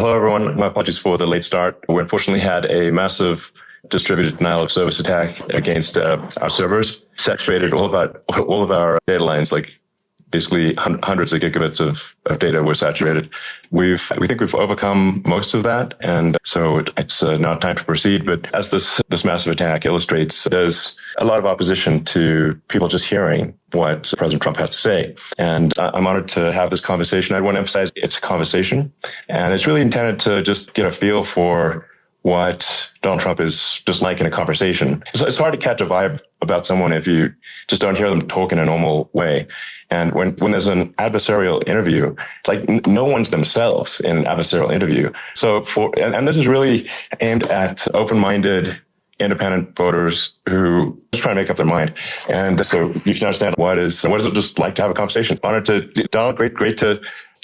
Hello, everyone. My apologies for the late start. We unfortunately had a massive distributed denial of service attack against our servers, saturated all of our data lines, like basically hundreds of gigabits of data were saturated. We think we've overcome most of that, and so it's now time to proceed. But as this massive attack illustrates, there's a lot of opposition to people just hearing what President Trump has to say. And I'm honored to have this conversation. I want to emphasize it's a conversation, and it's really intended to just get a feel for what Donald Trump is just like in a conversation. It's hard to catch a vibe about someone if you just don't hear them talk in a normal way. And when there's an adversarial interview, like no one's themselves in an adversarial interview. So and this is really aimed at open-minded, independent voters who just try to make up their mind. And so you can understand what is it just like to have a conversation. Honored to Donald, great to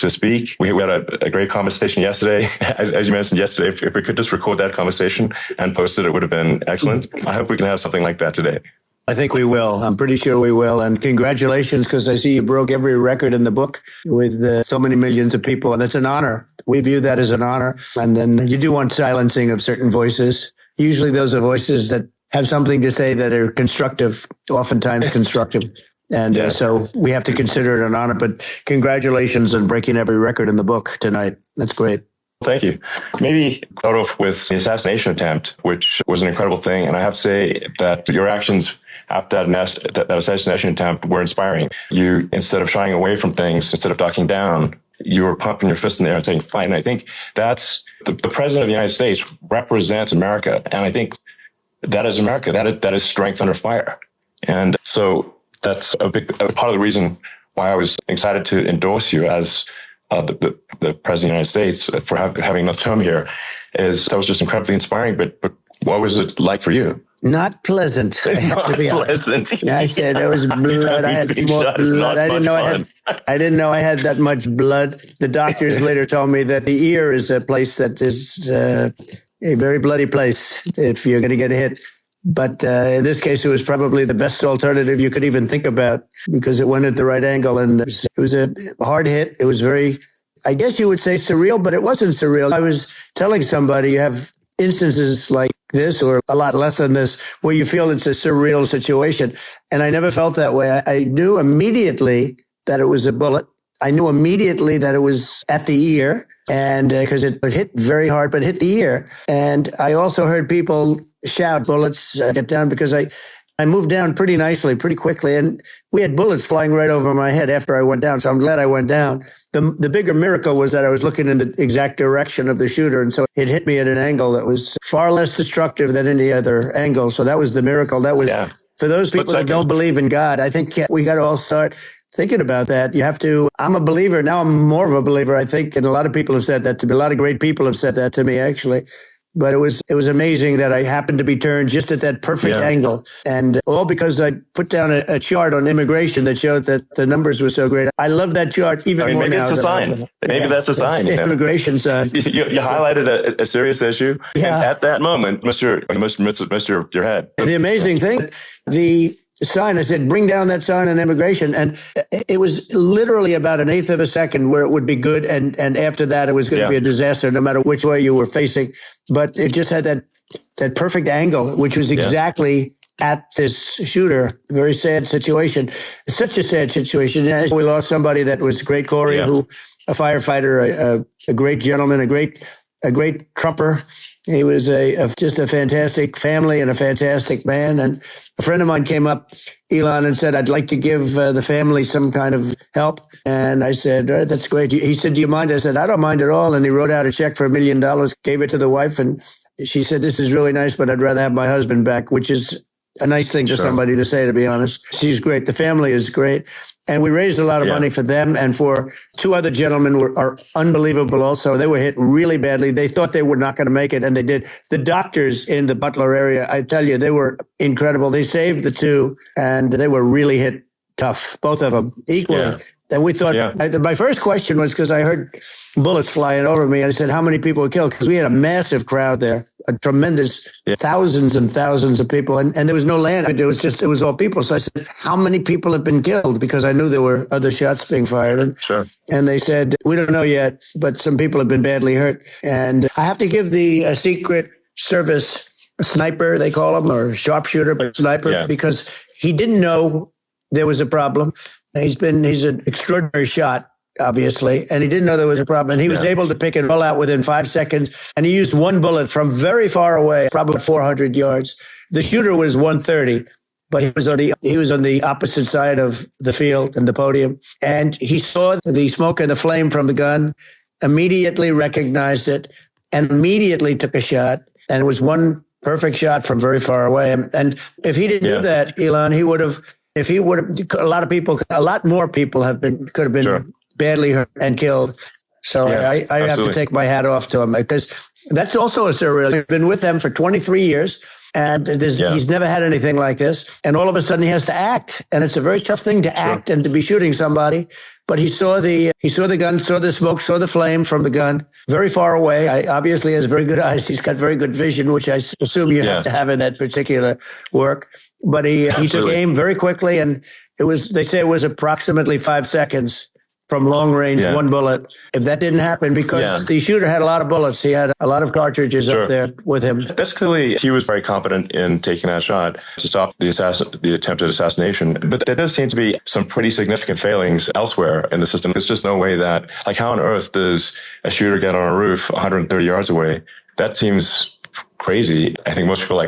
speak. We had a great conversation yesterday. As you mentioned yesterday, if we could just record that conversation and post it would have been excellent. I hope we can have something like that today. I think we will. I'm pretty sure we will. And congratulations, because I see you broke every record in the book with so many millions of people. And it's an honor. We view that as an honor. And then you do want silencing of certain voices. Usually those are voices that have something to say that are constructive, oftentimes constructive. And so we have to consider it an honor. But congratulations on breaking every record in the book tonight. That's great. Thank you. Maybe start off with the assassination attempt, which was an incredible thing. And I have to say that your actions after that assassination attempt were inspiring. You, instead of shying away from things, instead of ducking down, you were pumping your fist in the air and saying, fight. And I think that's the president of the United States represents America. And I think that is America. That is strength under fire. And so that's a part of the reason why I was excited to endorse you as the president of the United States for having another term here. That was just incredibly inspiring. But what was it like for you? Not pleasant. I have to be honest. I said there was blood. I had more blood. I didn't know I had that much blood. The doctors later told me that the ear is a place that is a very bloody place if you're going to get hit. But in this case, it was probably the best alternative you could even think about because it went at the right angle. And it was a hard hit. It was very, I guess you would say surreal, but it wasn't surreal. I was telling somebody you have instances like this or a lot less than this where you feel it's a surreal situation. And I never felt that way. I knew immediately that it was a bullet. I knew immediately that it was at the ear and because it hit very hard, but hit the ear. And I also heard people shout bullets, get down because I moved down pretty nicely, pretty quickly. And we had bullets flying right over my head after I went down. So I'm glad I went down. The bigger miracle was that I was looking in the exact direction of the shooter. And so it hit me at an angle that was far less destructive than any other angle. So that was the miracle. That was for those people that don't believe in God. I think we got to all start thinking about that. You have to, I'm a believer. Now I'm more of a believer, I think. And a lot of people have said that to me. A lot of great people have said that to me, actually. But it was amazing that I happened to be turned just at that perfect angle. And all because I put down a chart on immigration that showed that the numbers were so great. I love that chart even more maybe now. Maybe it's a sign. Maybe that's a sign. Immigration sign. You highlighted a serious issue. Yeah. And at that moment, missed your head. The amazing thing, the sign, I said, bring down that sign on immigration. And it was literally about an eighth of a second where it would be good. And after that, it was going to be a disaster, no matter which way you were facing. But it just had that perfect angle, which was exactly at this shooter. Very sad situation. It's such a sad situation. We lost somebody that was great, Corey, who a firefighter, a great gentleman, a great Trumper. He was just a fantastic family and a fantastic man. And a friend of mine came up, Ellon, and said, I'd like to give the family some kind of help. And I said, that's great. He said, do you mind? I said, I don't mind at all. And he wrote out a check for $1 million, gave it to the wife. And she said, this is really nice, but I'd rather have my husband back, which is a nice thing for somebody to say, to be honest. She's great. The family is great. And we raised a lot of money for them and for two other gentlemen are unbelievable also. They were hit really badly. They thought they were not going to make it, and they did. The doctors in the Butler area, I tell you, they were incredible. They saved the two, and they were really hit tough, both of them, equally. Yeah. And we thought, my first question was because I heard bullets flying over me. I said, how many people were killed? Because we had a massive crowd there, a tremendous thousands and thousands of people. And there was no land. It was all people. So I said, how many people have been killed? Because I knew there were other shots being fired. And they said, we don't know yet, but some people have been badly hurt. And I have to give the Secret Service sniper, they call him, or sharpshooter, but sniper, because he didn't know there was a problem. He's an extraordinary shot, obviously, and he didn't know there was a problem. And he was able to pick it all out within 5 seconds. And he used one bullet from very far away, probably 400 yards. The shooter was 130, but he was on the opposite side of the field and the podium. And he saw the smoke and the flame from the gun, immediately recognized it, and immediately took a shot. And it was one perfect shot from very far away. And if he didn't do that, Ellon, a lot more people could have been badly hurt and killed. So I have to take my hat off to him, because that's also a surreal. He's been with them for 23 years, and he's never had anything like this. And all of a sudden he has to act, and it's a very tough thing to act and to be shooting somebody. But he saw the gun, saw the smoke, saw the flame from the gun very far away. Obviously has very good eyes. He's got very good vision, which I assume you have to have in that particular work. But he took aim very quickly, and they say it was approximately 5 seconds from long range, one bullet. If that didn't happen, because the shooter had a lot of bullets, he had a lot of cartridges up there with him. That's clearly, he was very competent in taking that shot to stop the attempted assassination. But there does seem to be some pretty significant failings elsewhere in the system. There's just no way that, like, how on earth does a shooter get on a roof 130 yards away? That seems crazy. I think most people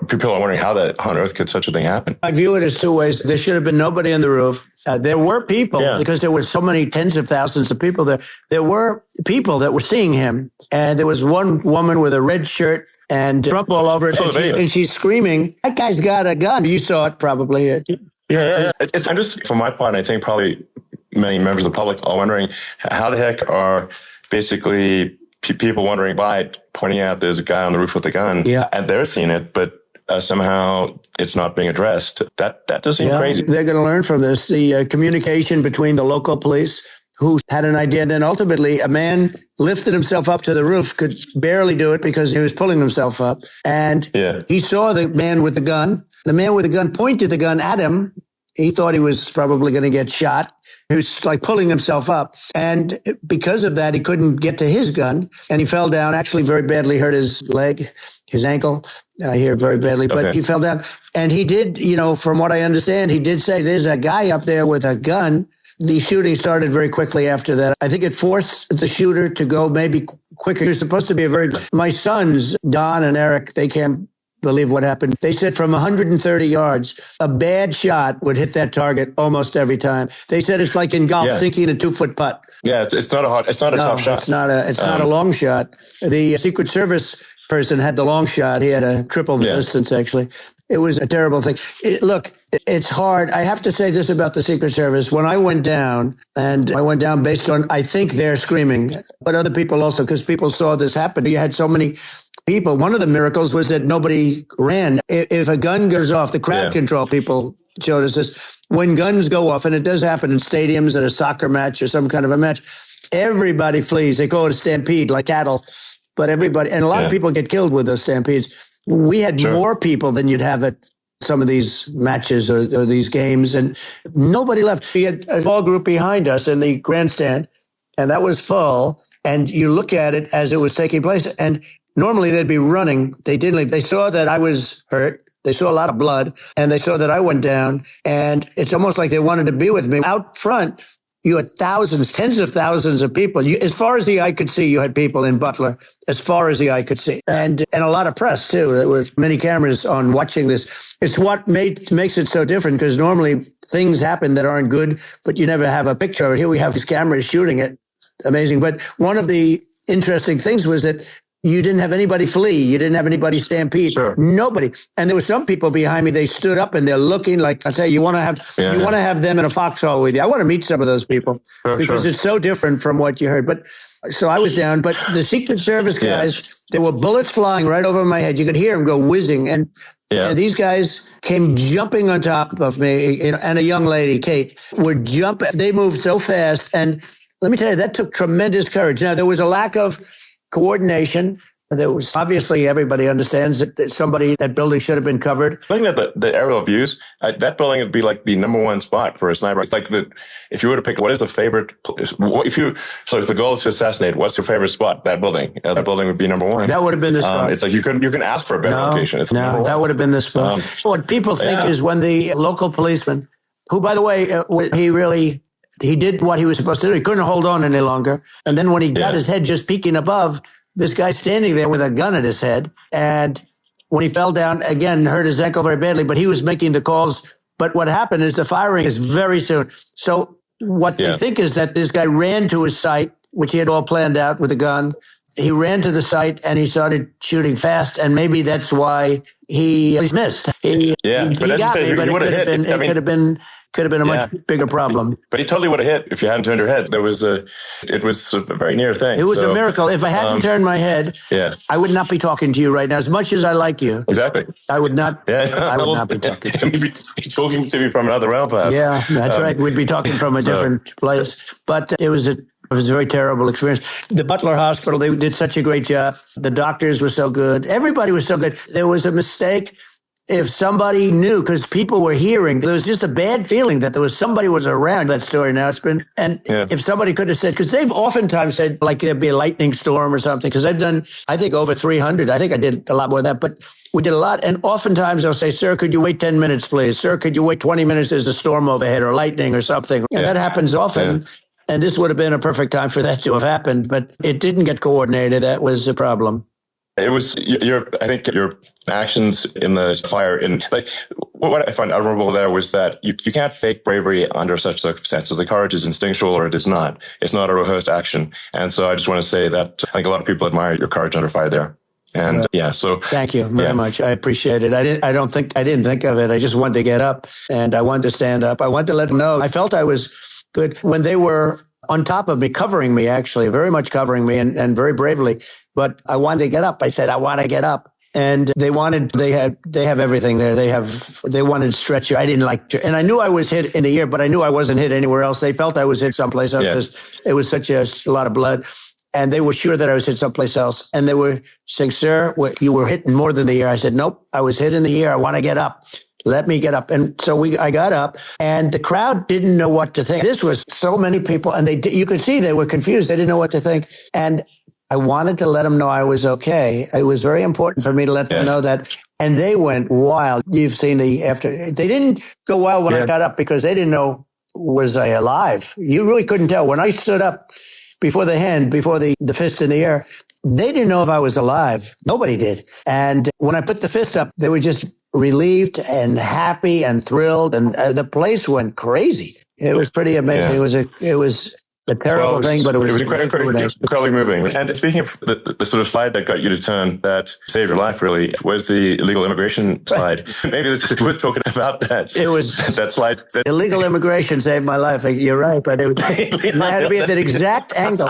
people are wondering how on earth could such a thing happen. I view it as two ways. There should have been nobody on the roof. There were people, because there were so many tens of thousands of people there. There were people that were seeing him, and there was one woman with a red shirt and Trump all over it, and she's screaming, "That guy's got a gun!" You saw it probably. I'm just, for my part, I think probably many members of the public are wondering how the heck are basically people wondering by pointing out there's a guy on the roof with a gun, and they're seeing it, but somehow it's not being addressed. That does seem crazy. They're going to learn from this. The communication between the local police, who had an idea, and then ultimately a man lifted himself up to the roof, could barely do it because he was pulling himself up, and he saw the man with the gun. The man with the gun pointed the gun at him. He thought he was probably going to get shot. He was like pulling himself up. And because of that, he couldn't get to his gun. And he fell down, actually very badly hurt his leg, his ankle here very badly. But he fell down. And he did, from what I understand, he did say, there's a guy up there with a gun. The shooting started very quickly after that. I think it forced the shooter to go maybe quicker. He was supposed to be my sons, Don and Eric, they can't believe what happened. They said from 130 yards, a bad shot would hit that target almost every time. They said it's like in golf, sinking a 2-foot putt. Yeah, it's not a tough shot. It's not a long shot. The Secret Service person had the long shot. He had a triple the distance, actually. It was a terrible thing. Look, it's hard. I have to say this about the Secret Service. When I went down, and I went down based on, I think they're screaming, but other people also, because people saw this happen. You had so many people. One of the miracles was that nobody ran. If a gun goes off, the crowd control people showed us this. When guns go off, and it does happen in stadiums at a soccer match or some kind of a match, everybody flees. They call it a stampede, like cattle. But everybody, and a lot of people get killed with those stampedes. We had more people than you'd have at some of these matches or these games, and nobody left. We had a small group behind us in the grandstand, and that was full. And you look at it as it was taking place, and normally they'd be running. They didn't leave. They saw that I was hurt. They saw a lot of blood, and they saw that I went down. And it's almost like they wanted to be with me. Out front, you had thousands, tens of thousands of people. As far as the eye could see, you had people in Butler, as far as the eye could see. And a lot of press, too. There were many cameras on watching this. It's what makes it so different, because normally things happen that aren't good, but you never have a picture. Here we have these cameras shooting it. Amazing. But one of the interesting things was that you didn't have anybody flee. You didn't have anybody stampede. Nobody. And there were some people behind me. They stood up and they're looking like, I tell you, you want to have them in a foxhole with you. I want to meet some of those people because it's so different from what you heard. But so I was down. But the Secret Service guys, there were bullets flying right over my head. You could hear them go whizzing. And these guys came jumping on top of me, and a young lady, Kate, would jump. They moved so fast. And let me tell you, that took tremendous courage. Now, there was a lack of coordination. There was obviously everybody understands that that building should have been covered. Looking at the aerial views, that building would be like the number one spot for a sniper. It's like if you were to pick, what is the favorite? If the goal is to assassinate, what's your favorite spot? That building. That building would be number one. That would have been the spot. It's like you can ask for a better location. It's that would have been the spot. What people think is when the local policeman, who by the way, he did what he was supposed to do. He couldn't hold on any longer, and then when he got his head just peeking above. This guy standing there with a gun at his head. And when he fell down, again, hurt his ankle very badly, but he was making the calls. But what happened is the firing is very soon. So what they think is that this guy ran to his site, which he had all planned out with a gun. He ran to the site and he started shooting fast. And maybe that's why he missed. He got me, but it could have been a much bigger problem. But he totally would have hit if you hadn't turned your head. It was a very near thing. It was a miracle. If I hadn't turned my head, I would not be talking to you right now. As much as I like you, exactly, I would not. I would not be talking to you. You'd be talking to me from another realm, perhaps. Yeah, that's right. We'd be talking from a different place. But it was a very terrible experience. The Butler Hospital, they did such a great job. The doctors were so good. Everybody was so good. There was a mistake. If somebody knew, because people were hearing, there was just a bad feeling that somebody was around that story announcement. And if somebody could have said, because they've oftentimes said like there'd be a lightning storm or something, because I've done, I think over 300. I think I did a lot more than that, but we did a lot. And oftentimes they'll say, sir, could you wait 10 minutes, please? Sir, could you wait 20 minutes? There's a storm overhead or lightning or something. And that happens often. And this would have been a perfect time for that to have happened, but it didn't get coordinated. That was the problem. It was I think your actions in the fire, what I find admirable there was that you can't fake bravery under such circumstances. The courage is instinctual or it is not. It's not a rehearsed action. And so I just want to say that I think a lot of people admire your courage under fire there. And so thank you very much. I appreciate it. I didn't think of it. I just wanted to get up and I wanted to stand up. I wanted to let them know. I felt I was good when they were on top of me, covering me, actually, very much covering me and very bravely. But I wanted to get up. I said, I want to get up. And they have everything there. They wanted stretcher. I didn't like, and I knew I was hit in the ear, but I knew I wasn't hit anywhere else. They felt I was hit someplace else because it was such a lot of blood. And they were sure that I was hit someplace else. And they were saying, sir, you were hit more than the ear. I said, nope, I was hit in the ear. I want to get up. Let me get up. And so I got up and the crowd didn't know what to think. This was so many people and you could see they were confused. They didn't know what to think. And I wanted to let them know I was okay. It was very important for me to let them know that. And they went wild. You've seen they didn't go wild when I got up because they didn't know, was I alive? You really couldn't tell. When I stood up before the fist in the air, they didn't know if I was alive. Nobody did. And when I put the fist up, they were just relieved and happy and thrilled. And the place went crazy. It was pretty amazing. It was a terrible thing, but it was incredibly moving. And speaking of the sort of slide that got you to turn, that saved your life, really, was the illegal immigration slide. Maybe this is worth talking about that. It was that slide. Illegal immigration saved my life. You're right, but it had to be at that exact angle.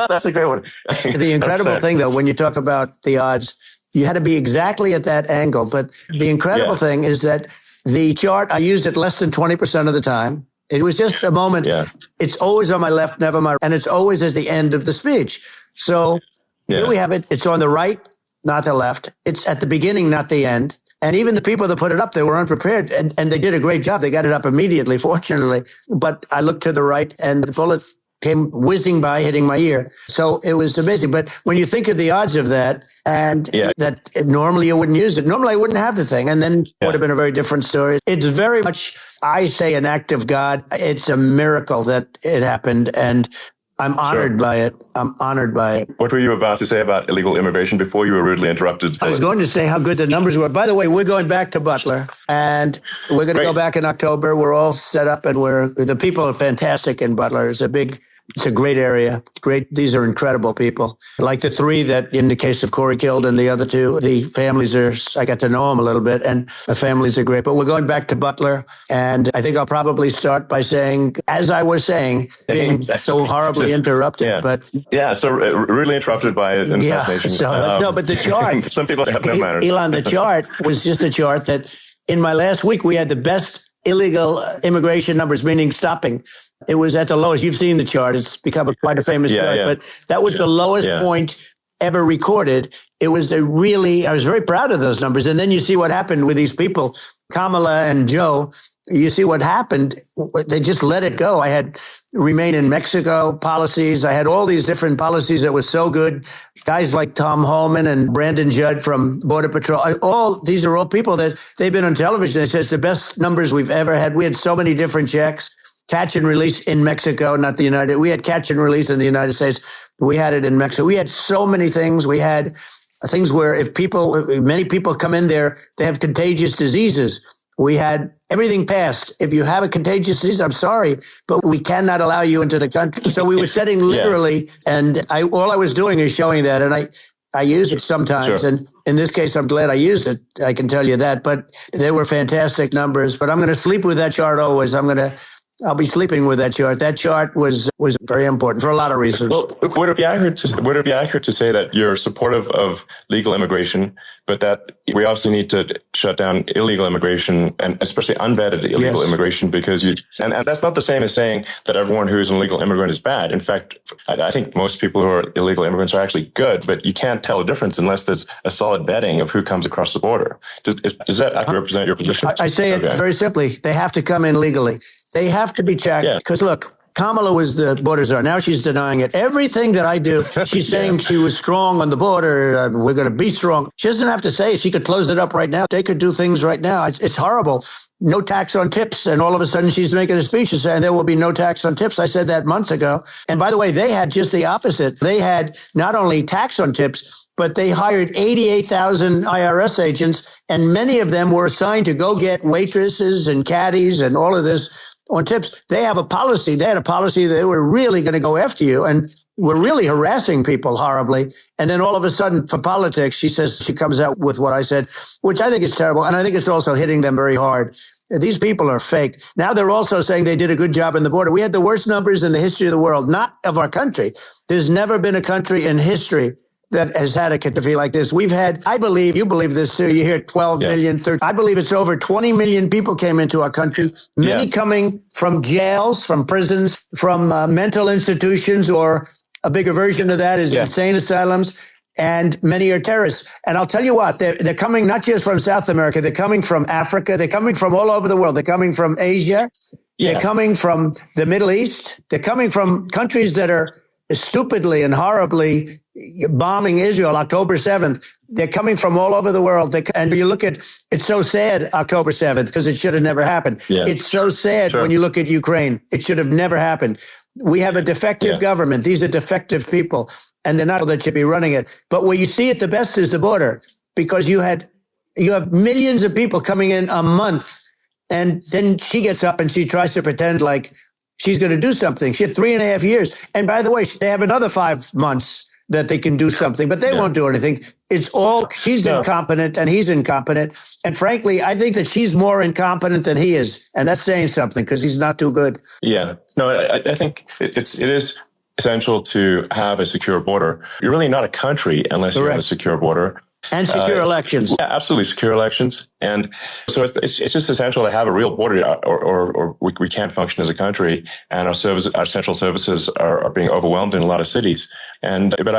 That's a great one. The incredible thing, though, when you talk about the odds, you had to be exactly at that angle. But the incredible thing is that the chart, I used it less than 20% of the time. It was just a moment. Yeah. It's always on my left, never my right. And it's always at the end of the speech. So here we have it. It's on the right, not the left. It's at the beginning, not the end. And even the people that put it up, they were unprepared. And they did a great job. They got it up immediately, fortunately. But I looked to the right and the bullet came whizzing by, hitting my ear. So it was amazing. But when you think of the odds of that, and that normally you wouldn't use it, normally I wouldn't have the thing. And then it would have been a very different story. It's very much, I say, an act of God. It's a miracle that it happened. And I'm honored by it. I'm honored by it. What were you about to say about illegal immigration before you were rudely interrupted? I was going to say how good the numbers were. By the way, we're going back to Butler, and we're going to go back in October. We're all set up, and the people are fantastic in Butler. It's a great area. Great. These are incredible people. Like the three that, in the case of Corey killed, and the other two, the families I got to know them a little bit, and the families are great. But we're going back to Butler, and I think I'll probably start by saying, as I was saying, being so horribly interrupted. So really interrupted by an assassination. No, but the chart. Some people have no manners. Ellon, the chart was just a chart that in my last week we had the best illegal immigration numbers, meaning stopping. It was at the lowest. You've seen the chart. It's become quite a famous chart. But that was the lowest point ever recorded. It was I was very proud of those numbers. And then you see what happened with these people, Kamala and Joe. You see what happened. They just let it go. I had remain in Mexico policies. I had all these different policies that was so good. Guys like Tom Holman and Brandon Judd from Border Patrol. These are all people that they've been on television. They say it's the best numbers we've ever had. We had so many different checks. Catch and release in Mexico, not the United. We had catch and release in the United States. We had it in Mexico. We had so many things. We had things where many people come in there, they have contagious diseases. We had everything passed. If you have a contagious disease, I'm sorry, but we cannot allow you into the country. So we were setting literally, and all I was doing is showing that, and I use it sometimes. Sure. And in this case, I'm glad I used it. I can tell you that. But they were fantastic numbers. But I'm going to sleep with that chart always. I'll be sleeping with that chart. That chart was very important for a lot of reasons. Well, would it be accurate to say that you're supportive of legal immigration, but that we obviously need to shut down illegal immigration, and especially unvetted illegal immigration, because and that's not the same as saying that everyone who is an illegal immigrant is bad. In fact, I think most people who are illegal immigrants are actually good, but you can't tell the difference unless there's a solid vetting of who comes across the border. Does that actually represent your position? I say it very simply. They have to come in legally. They have to be checked because, look, Kamala was the border czar. Now she's denying it. Everything that I do, she's saying she was strong on the border. We're going to be strong. She doesn't have to say it. She could close it up right now. They could do things right now. It's horrible. No tax on tips. And all of a sudden she's making a speech and saying there will be no tax on tips. I said that months ago. And by the way, they had just the opposite. They had not only tax on tips, but they hired 88,000 IRS agents, and many of them were assigned to go get waitresses and caddies and all of this on tips. They have a policy. They had a policy that they were really going to go after you and were really harassing people horribly. And then all of a sudden, for politics, she comes out with what I said, which I think is terrible. And I think it's also hitting them very hard. These people are fake. Now they're also saying they did a good job in the border. We had the worst numbers in the history of the world, not of our country. There's never been a country in history that has had a catastrophe like this. We've had, I believe, you believe this too, you hear 12 million, 13, I believe it's over 20 million people came into our country, many coming from jails, from prisons, from mental institutions, or a bigger version of that is insane asylums, and many are terrorists. And I'll tell you what, they're coming not just from South America, they're coming from Africa, they're coming from all over the world, they're coming from Asia, they're coming from the Middle East, they're coming from countries that are stupidly and horribly bombing Israel October 7th. They're coming from all over the world. And you look at, it's so sad, October 7th, because it should have never happened. Yeah. It's so sad when you look at Ukraine. It should have never happened. We have a defective government. These are defective people, and they're not that should be running it. But where you see it the best is the border, because you have millions of people coming in a month, and then she gets up and she tries to pretend like she's going to do something. She had 3.5 years. And by the way, they have another 5 months that they can do something, but they won't do anything. It's all, she's incompetent and he's incompetent. And frankly, I think that she's more incompetent than he is. And that's saying something, because he's not too good. Yeah. No, I think it is essential to have a secure border. You're really not a country unless you have a secure border. And secure elections. Yeah, absolutely. Secure elections. And so it's just essential to have a real border, or we can't function as a country. And our central services are being overwhelmed in a lot of cities. But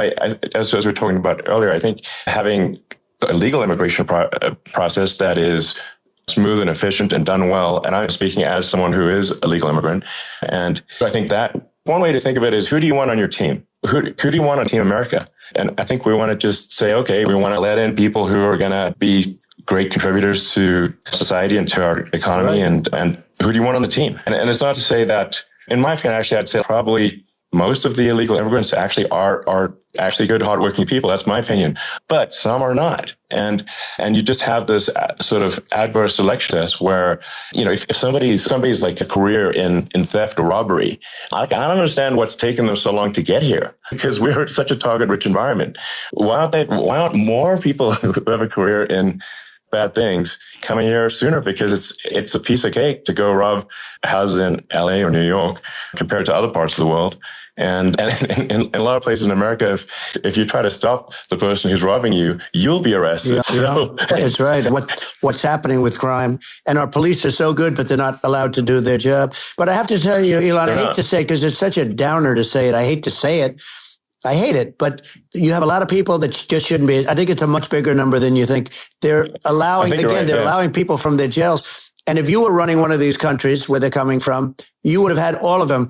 as we were talking about earlier, I think having a legal immigration process that is smooth and efficient and done well. And I'm speaking as someone who is a legal immigrant. And I think that one way to think of it is, who do you want on your team? Who do you want on Team America? And I think we want to just say, okay, we want to let in people who are going to be great contributors to society and to our economy. Right. And who do you want on the team? And it's not to say that, in my opinion, actually, I'd say probably most of the illegal immigrants actually are actually good, hardworking people. That's my opinion. But some are not. And you just have this sort of adverse selection test where, if somebody's like a career in theft or robbery, I don't understand what's taken them so long to get here, because we're such a target-rich environment. Why aren't more people who have a career in bad things coming here sooner? Because it's a piece of cake to go rob houses in LA or New York compared to other parts of the world. And in a lot of places in America, if you try to stop the person who's robbing you, you'll be arrested. Yeah, that's right. What's happening with crime, and our police are so good, but they're not allowed to do their job. But I have to tell you, Ellon, I hate to say, because it's such a downer to say it. I hate to say it. I hate it, but you have a lot of people that just shouldn't be. I think it's a much bigger number than you think. They're allowing, again, right, they're allowing people from their jails. And if you were running one of these countries where they're coming from, you would have had all of them.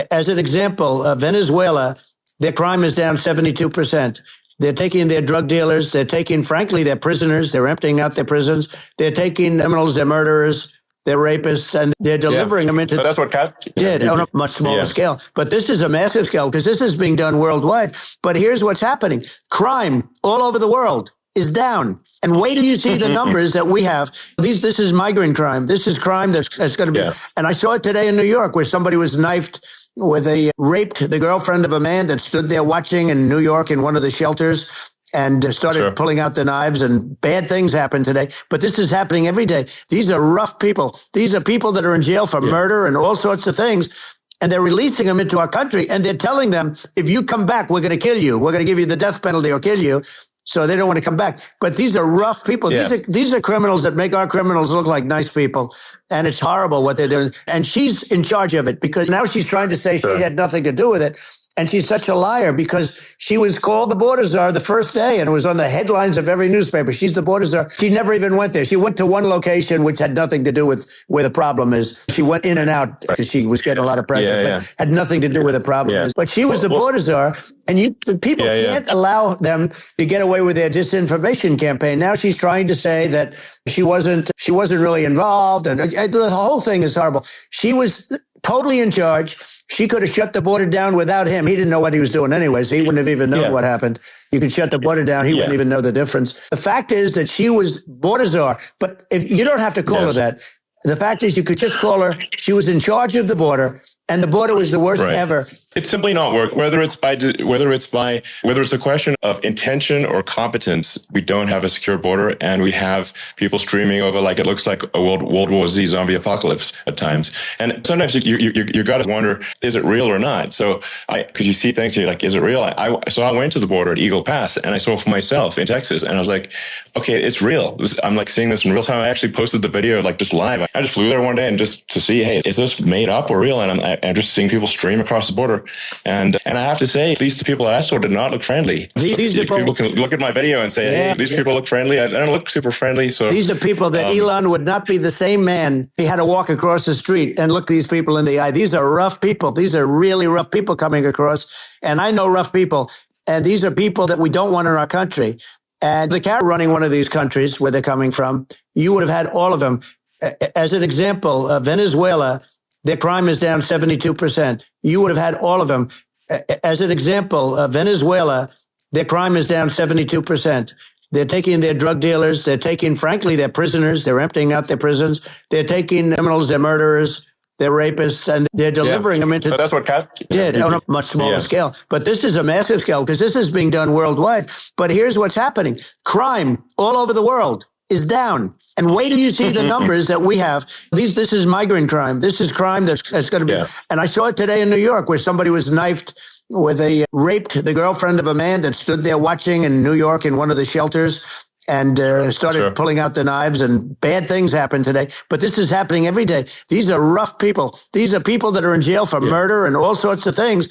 As an example, Venezuela, their crime is down 72%. They're taking their drug dealers. They're taking, frankly, their prisoners. They're emptying out their prisons. They're taking criminals, their murderers, their rapists, and they're delivering them into. But that's what did on a much smaller scale. But this is a massive scale because this is being done worldwide. But here's what's happening. Crime all over the world is down. And wait till you see the numbers that we have. This is migrant crime. This is crime that's going to be. And I saw it today in New York where somebody was knifed with raped the girlfriend of a man that stood there watching in New York in one of the shelters and started pulling out the knives, and bad things happen today. But this is happening every day. These are rough people. These are people that are in jail for murder and all sorts of things. And they're releasing them into our country. And they're telling them, if you come back, we're going to kill you. We're going to give you the death penalty or kill you. So they don't want to come back. But these are rough people. These are criminals that make our criminals look like nice people. And it's horrible what they're doing. And she's in charge of it because now she's trying to say she had nothing to do with it. And she's such a liar because she was called the border czar the first day and it was on the headlines of every newspaper. She's the border czar. She never even went there. She went to one location which had nothing to do with where the problem is. She went in and out because she was getting a lot of pressure, but had nothing to do with the problem is. But she was the border czar, and people can't allow them to get away with their disinformation campaign. Now she's trying to say that she wasn't really involved, and the whole thing is horrible. She was totally in charge. She could have shut the border down without him. He didn't know what he was doing anyways. He wouldn't have even known what happened. You could shut the border down. He wouldn't even know the difference. The fact is that she was border czar, but if you don't have to call her that. The fact is you could just call her. She was in charge of the border. And the border was the worst ever. It's simply not work. Whether it's a question of intention or competence, we don't have a secure border, and we have people streaming over like it looks like a World War Z zombie apocalypse at times. And sometimes you got to wonder, is it real or not? So because you see things, you're like, is it real? So I went to the border at Eagle Pass, and I saw for myself in Texas, and I was like, okay, it's real. I'm like seeing this in real time. I actually posted the video like this live. I just flew there one day and just to see, hey, is this made up or real? And I'm just seeing people stream across the border. And I have to say, these people that I saw did not look friendly. These people can look at my video and say, hey, these people look friendly. I don't look super friendly. So these are people that Ellon would not be the same man. He had to walk across the street and look these people in the eye. These are rough people. These are really rough people coming across. And I know rough people. And these are people that we don't want in our country. And the cat running one of these countries where they're coming from, you would have had all of them. As an example, Venezuela, their crime is down 72%. You would have had all of them. As an example, Venezuela, their crime is down 72%. They're taking their drug dealers. They're taking, frankly, their prisoners. They're emptying out their prisons. They're taking criminals, their murderers, their rapists, and they're delivering them into. But that's what did on a much smaller scale. But this is a massive scale because this is being done worldwide. But here's what's happening. Crime all over the world is down. And wait till you see the numbers that we have. This is migrant crime. This is crime that's going to be. And I saw it today in New York where somebody was knifed with raped the girlfriend of a man that stood there watching in New York in one of the shelters and started pulling out the knives, and bad things happen today. But this is happening every day. These are rough people. These are people that are in jail for murder and all sorts of things.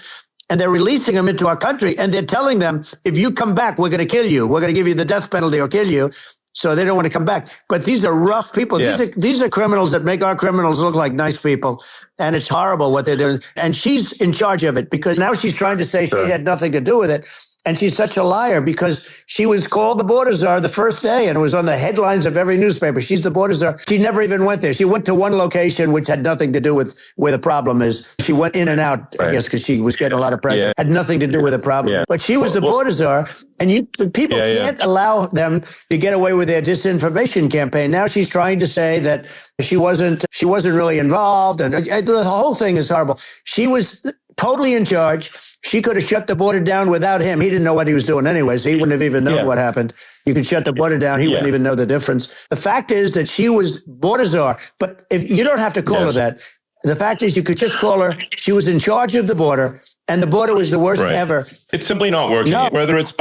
And they're releasing them into our country. And they're telling them, if you come back, we're going to kill you. We're going to give you the death penalty or kill you. So they don't want to come back. But these are rough people. These are criminals that make our criminals look like nice people. And it's horrible what they're doing. And she's in charge of it because now she's trying to say she had nothing to do with it. And she's such a liar because she was called the border czar the first day and it was on the headlines of every newspaper. She's the border czar. She never even went there. She went to one location which had nothing to do with where the problem is. She went in and out, I guess, because she was getting a lot of pressure. Had nothing to do with the problem. But she was the border czar, and people can't allow them to get away with their disinformation campaign. Now she's trying to say that she wasn't really involved, and the whole thing is horrible. She was totally in charge. She could have shut the border down without him. He didn't know what he was doing anyways. He wouldn't have even known what happened. You could shut the border down. He wouldn't even know the difference. The fact is that she was border czar, but if you don't have to call her that. The fact is you could just call her. She was in charge of the border. And the border was the worst ever. It's simply not working. No. Whether it's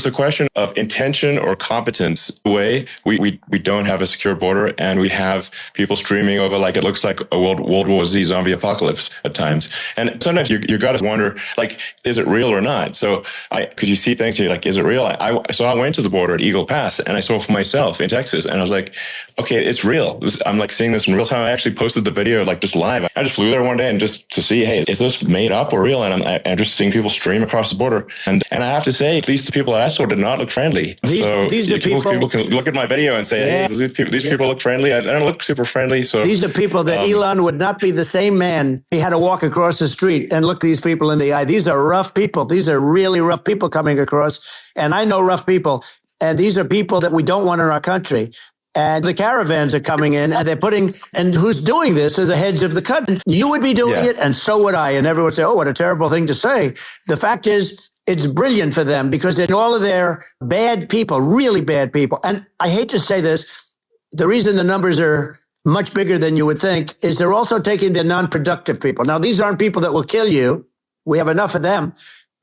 a question of intention or competence, we don't have a secure border, and we have people streaming over like it looks like a World War Z zombie apocalypse at times. And sometimes you got to wonder, like, is it real or not? So because you see things, and you're like, is it real? So I went to the border at Eagle Pass, and I saw for myself in Texas, and I was like, okay, it's real. I'm like seeing this in real time. I actually posted the video like just live. I just flew there one day and just to see, hey, is this made up or real? And I'm just seeing people stream across the border. And I have to say, at least the people that I saw did not look friendly. These are people can look at my video and say, hey, these people look friendly. I don't look super friendly. So these are people that Ellon would not be the same man. He had to walk across the street and look these people in the eye. These are rough people. These are really rough people coming across. And I know rough people. And these are people that we don't want in our country. And the caravans are coming in, and they're putting, and who's doing this are the heads of the country. You would be doing it, and so would I. And everyone would say, oh, what a terrible thing to say. The fact is, it's brilliant for them because in all of their bad people, really bad people. And I hate to say this, the reason the numbers are much bigger than you would think is they're also taking the non-productive people. Now, these aren't people that will kill you. We have enough of them.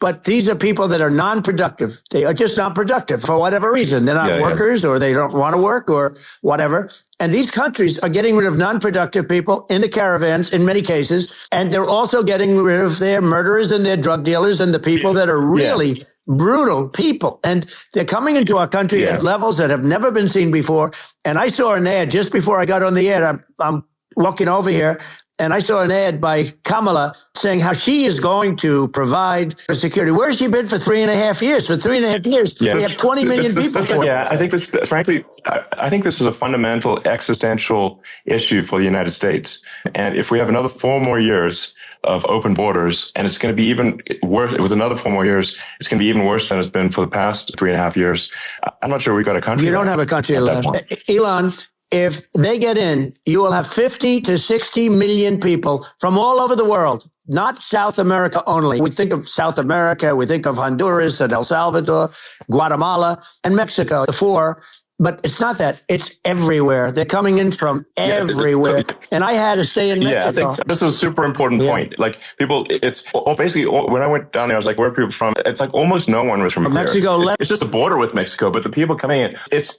But these are people that are non-productive. They are just not productive for whatever reason. They're not workers or they don't want to work or whatever. And these countries are getting rid of non-productive people in the caravans in many cases. And they're also getting rid of their murderers and their drug dealers and the people that are really brutal people. And they're coming into our country at levels that have never been seen before. And I saw an ad just before I got on the air. I'm walking over here. And I saw an ad by Kamala saying how she is going to provide security. Where has she been for 3.5 years? For 3.5 years, we have 20 million people. I think this, frankly, I think this is a fundamental existential issue for the United States. And if we have another 4 more years of open borders, and it's going to be even worse with another 4 more years, it's going to be even worse than it's been for the past 3.5 years. I'm not sure we've got a country. You don't have a country left. Ellon, if they get in, you will have 50 to 60 million people from all over the world, not South America only. We think of South America, we think of Honduras and El Salvador, Guatemala, and Mexico, the 4. But it's not that. It's everywhere. They're coming in from everywhere. And I had to stay in Mexico. Yeah, I think this is a super important point. Like people, it's basically when I went down there, I was like, where are people from? It's like almost no one was from Mexico. It's just the border with Mexico, but the people coming in, it's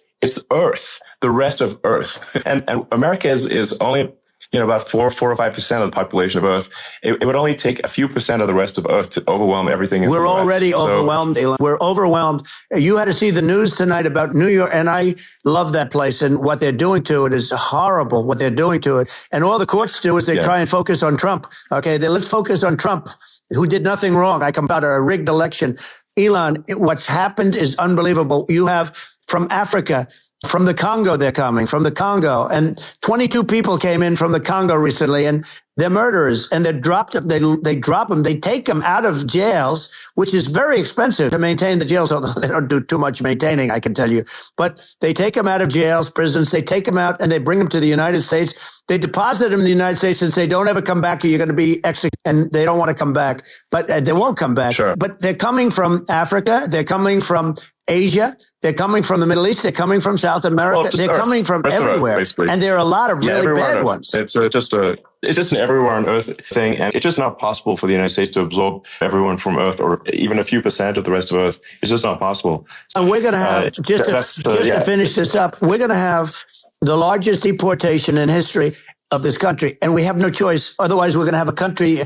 Earth, the rest of Earth. And America is only, about 4 or 5% of the population of Earth. It would only take a few percent of the rest of Earth to overwhelm everything. We're already overwhelmed, Ellon. We're overwhelmed. You had to see the news tonight about New York, and I love that place. And what they're doing to it is horrible, what they're doing to it. And all the courts do is they try and focus on Trump. Okay, let's focus on Trump, who did nothing wrong. I come about a rigged election. Ellon, what's happened is unbelievable. You have from Africa, from the Congo, they're coming from the Congo, and 22 people came in from the Congo recently, and they're murderers, and they're dropped. They drop them. They take them out of jails, which is very expensive to maintain the jails. Although they don't do too much maintaining, I can tell you. But they take them out of jails, prisons. They take them out and they bring them to the United States. They deposit them in the United States and say, "Don't ever come back. Or you're going to be executed." And they don't want to come back, but they won't come back. Sure. But they're coming from Africa. They're coming from Asia. They're coming from the Middle East. They're coming from South America. Well, they're coming from everywhere. And there are a lot of really bad ones. It's just an everywhere on Earth thing. And it's just not possible for the United States to absorb everyone from Earth or even a few percent of the rest of Earth. It's just not possible. And we're going to have, to finish this up, we're going to have the largest deportation in history of this country. And we have no choice. Otherwise, we're going to have a country,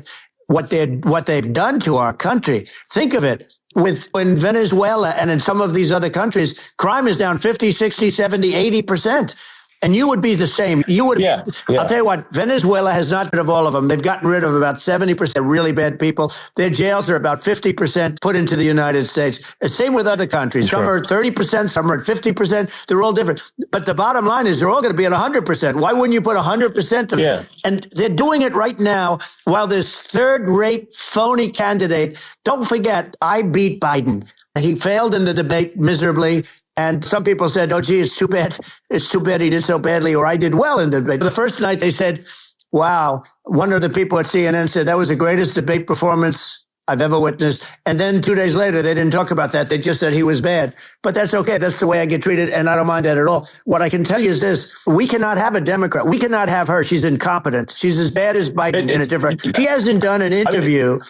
what they've done to our country. Think of it. In Venezuela and in some of these other countries, crime is down 50, 60, 70, 80%. And you would be the same. You would. Yeah. I'll tell you what, Venezuela has not rid of all of them. They've gotten rid of about 70% really bad people. Their jails are about 50% put into the United States. Same with other countries. Some are at 30%, some are at 50%. They're all different. But the bottom line is they're all going to be at 100%. Why wouldn't you put 100% of it? And they're doing it right now while this third-rate phony candidate, don't forget, I beat Biden. He failed in the debate miserably. And some people said, oh, gee, it's too bad. It's too bad he did so badly, or I did well in the debate. The first night they said, wow, one of the people at CNN said that was the greatest debate performance I've ever witnessed. And then 2 days later, they didn't talk about that. They just said he was bad. But that's okay. That's the way I get treated, and I don't mind that at all. What I can tell you is this. We cannot have a Democrat. We cannot have her. She's incompetent. She's as bad as Biden in a different. She hasn't done an interview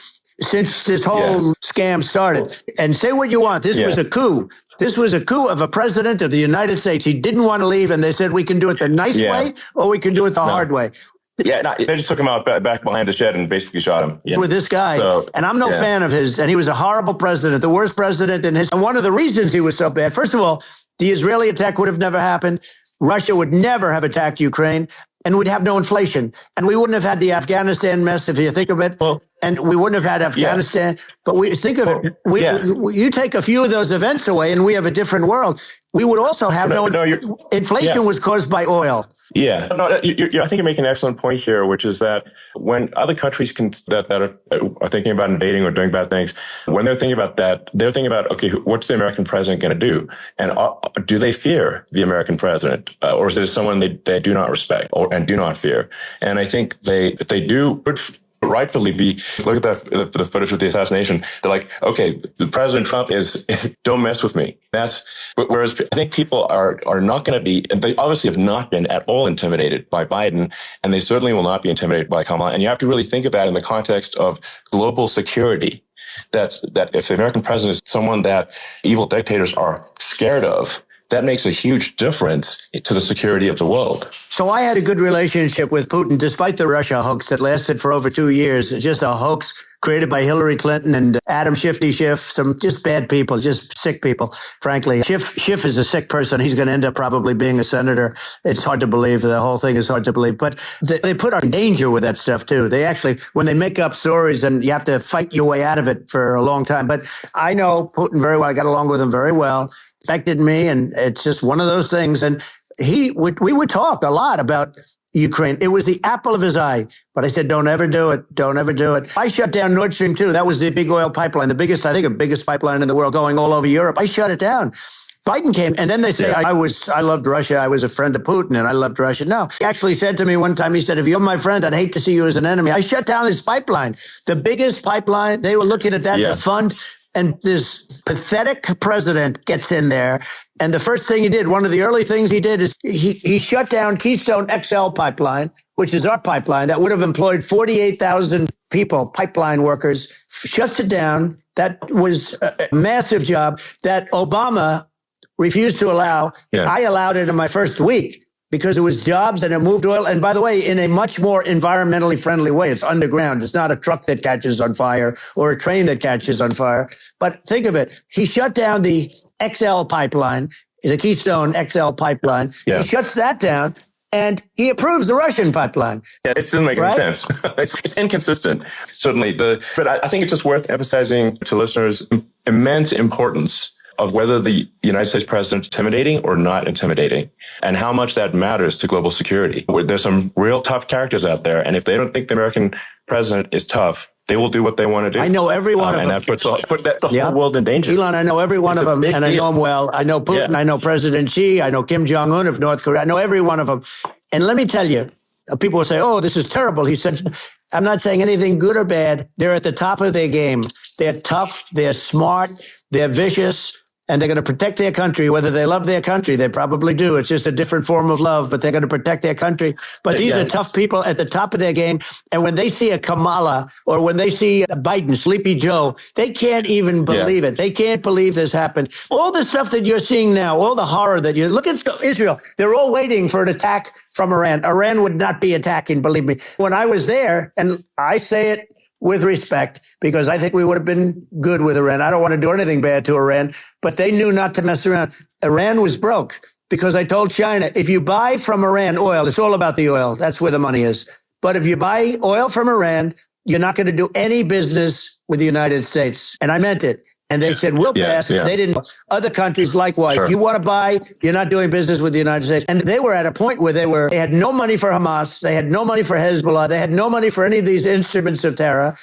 since this whole scam started. And say what you want. This was a coup. This was a coup of a president of the United States. He didn't want to leave, and they said, we can do it the nice way or we can do it the hard way. Yeah, no, they just took him out back behind the shed and basically shot him. Yeah. With this guy. And I'm no fan of his. And he was a horrible president, the worst president in history. And one of the reasons he was so bad, first of all, the Israeli attack would have never happened. Russia would never have attacked Ukraine. And we'd have no inflation. And we wouldn't have had the Afghanistan mess, if you think of it. And we wouldn't have had Afghanistan. But we think of it. You take a few of those events away and we have a different world. We would also have inflation was caused by oil. Yeah, no, I think you're making an excellent point here, which is that when other countries that are thinking about invading or doing bad things, when they're thinking about that, they're thinking about, okay, what's the American president going to do? And do they fear the American president, or is there someone they do not respect and do not fear? And I think if they do rightfully be, look at the footage of the assassination. They're like, okay, President Trump is don't mess with me. Whereas I think people are not going to be, and they obviously have not been at all intimidated by Biden, and they certainly will not be intimidated by Kamala. And you have to really think of that in the context of global security. That if the American president is someone that evil dictators are scared of, that makes a huge difference to the security of the world. So I had a good relationship with Putin, despite the Russia hoax that lasted for over 2 years. It's just a hoax created by Hillary Clinton and Adam Schiff, some just bad people, just sick people, frankly. Schiff is a sick person. He's going to end up probably being a senator. It's hard to believe. The whole thing is hard to believe. But they put our danger with that stuff, too. They actually, when they make up stories, and you have to fight your way out of it for a long time. But I know Putin very well. I got along with him very well. Respected me, and it's just one of those things. And we would talk a lot about Ukraine. It was the apple of his eye. But I said, don't ever do it. Don't ever do it. I shut down Nord Stream 2. That was the big oil pipeline, the biggest pipeline in the world going all over Europe. I shut it down. Biden came, and then they say, I loved Russia. I was a friend of Putin, and I loved Russia. No, he actually said to me one time, he said, if you're my friend, I'd hate to see you as an enemy. I shut down his pipeline, the biggest pipeline. They were looking at that to fund. And this pathetic president gets in there. And the first thing he did, one of the early things he did is he shut down Keystone XL pipeline, which is our pipeline that would have employed 48,000 people, pipeline workers, shuts it down. That was a massive job that Obama refused to allow. Yeah. I allowed it in my first week, because it was jobs and it moved oil. And by the way, in a much more environmentally friendly way. It's underground. It's not a truck that catches on fire or a train that catches on fire. But think of it. He shut down the XL pipeline, the Keystone XL pipeline. Yeah. He shuts that down and he approves the Russian pipeline. Yeah, it doesn't make any sense. It's inconsistent. Certainly. But I think it's just worth emphasizing to listeners immense importance of whether the United States president is intimidating or not intimidating, and how much that matters to global security. There's some real tough characters out there, and if they don't think the American president is tough, they will do what they want to do. I know every one of them. And that puts the whole world in danger. Ellon, I know every one of them, and I know them well. I know Putin, I know President Xi, I know Kim Jong-un of North Korea. I know every one of them. And let me tell you, people will say, oh, this is terrible. He said, I'm not saying anything good or bad. They're at the top of their game. They're tough, they're smart, they're vicious, and they're going to protect their country, whether they love their country. They probably do. It's just a different form of love, but they're going to protect their country. But these are tough people at the top of their game. And when they see a Kamala or when they see a Biden, Sleepy Joe, they can't even believe it. They can't believe this happened. All the stuff that you're seeing now, all the horror that look at Israel. They're all waiting for an attack from Iran. Iran would not be attacking, believe me. When I was there, and I say it with respect, because I think we would have been good with Iran. I don't want to do anything bad to Iran, but they knew not to mess around. Iran was broke because I told China, if you buy from Iran oil, it's all about the oil. That's where the money is. But if you buy oil from Iran, you're not going to do any business with the United States. And I meant it. And they said, we'll pass. They didn't. Other countries likewise. Sure. You want to buy, you're not doing business with the United States. And they were at a point where they had no money for Hamas. They had no money for Hezbollah. They had no money for any of these instruments of terror.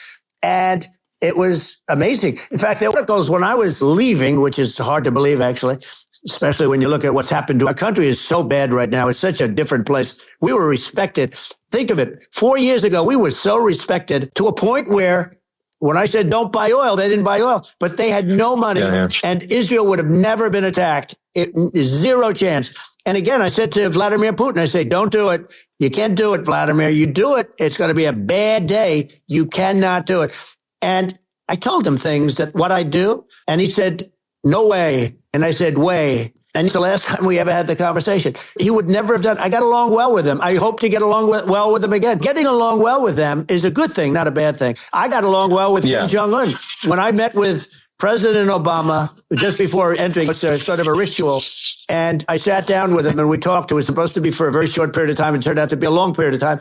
And it was amazing. In fact, the articles when I was leaving, which is hard to believe, actually, especially when you look at what's happened to our country is so bad right now. It's such a different place. We were respected. Think of it. 4 years ago, we were so respected to a point where When I said don't buy oil, they didn't buy oil, but they had no money, and Israel would have never been attacked. It is zero chance. And again, I said to Vladimir Putin, I say, don't do it. You can't do it, Vladimir. You do it, it's going to be a bad day. You cannot do it. And I told him things that what I do, and he said, no way. And I said, way. And it's the last time we ever had the conversation. He would never have done. I got along well with him. I hope to get along well with him again. Getting along well with them is a good thing, not a bad thing. I got along well with Kim Jong-un. When I met with President Obama just before entering, it's a sort of a ritual, and I sat down with him and we talked. It was supposed to be for a very short period of time. It turned out to be a long period of time.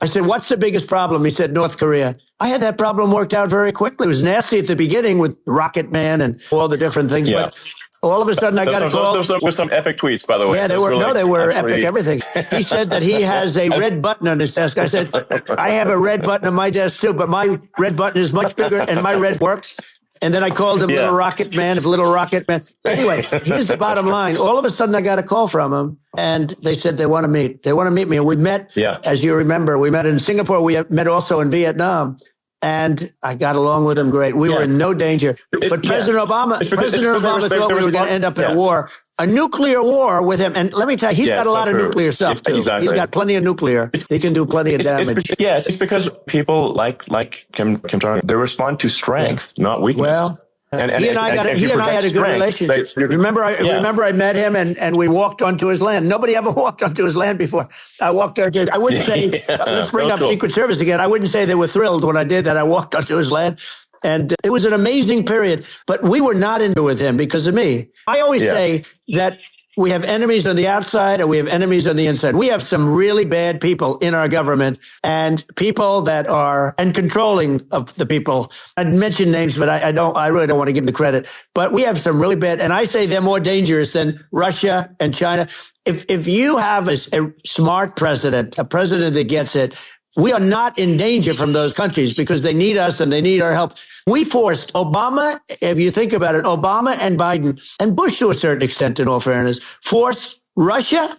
I said, what's the biggest problem? He said, North Korea. I had that problem worked out very quickly. It was nasty at the beginning with Rocket Man and all the different things. Yeah. But all of a sudden I got a call. Those were some epic tweets, by the way. Yeah, they were epic everything. He said that he has a red button on his desk. I said, I have a red button on my desk too, but my red button is much bigger and my red works. And then I called him Little Rocket Man, Little Rocket Man. Anyway, here's the bottom line. All of a sudden, I got a call from him, and they said they want to meet. They want to meet me. And we met, as you remember, we met in Singapore. We met also in Vietnam. And I got along with him great. We were in no danger. But President Obama thought we were going to end up in a war. A nuclear war with him. And let me tell you, he's got a lot of nuclear stuff, too. Exactly. He's got plenty of nuclear. He can do plenty of damage. It's because people like Kim Jong-un, they respond to strength, not weakness. Well, he and I had a good relationship. Remember I met him and we walked onto his land. Nobody ever walked onto his land before. I walked there. I wouldn't say, let's bring up Secret Service again. I wouldn't say they were thrilled when I did that. I walked onto his land. And it was an amazing period, but we were not into it with him because of me. I always say that we have enemies on the outside and we have enemies on the inside. We have some really bad people in our government and people that are and controlling of the people. I'd mention names, but I really don't want to give them the credit. But we have some really bad, and I say they're more dangerous than Russia and China. If you have a smart president, a president that gets it, we are not in danger from those countries because they need us and they need our help. We forced Obama, if you think about it, Obama and Biden and Bush to a certain extent, in all fairness, forced Russia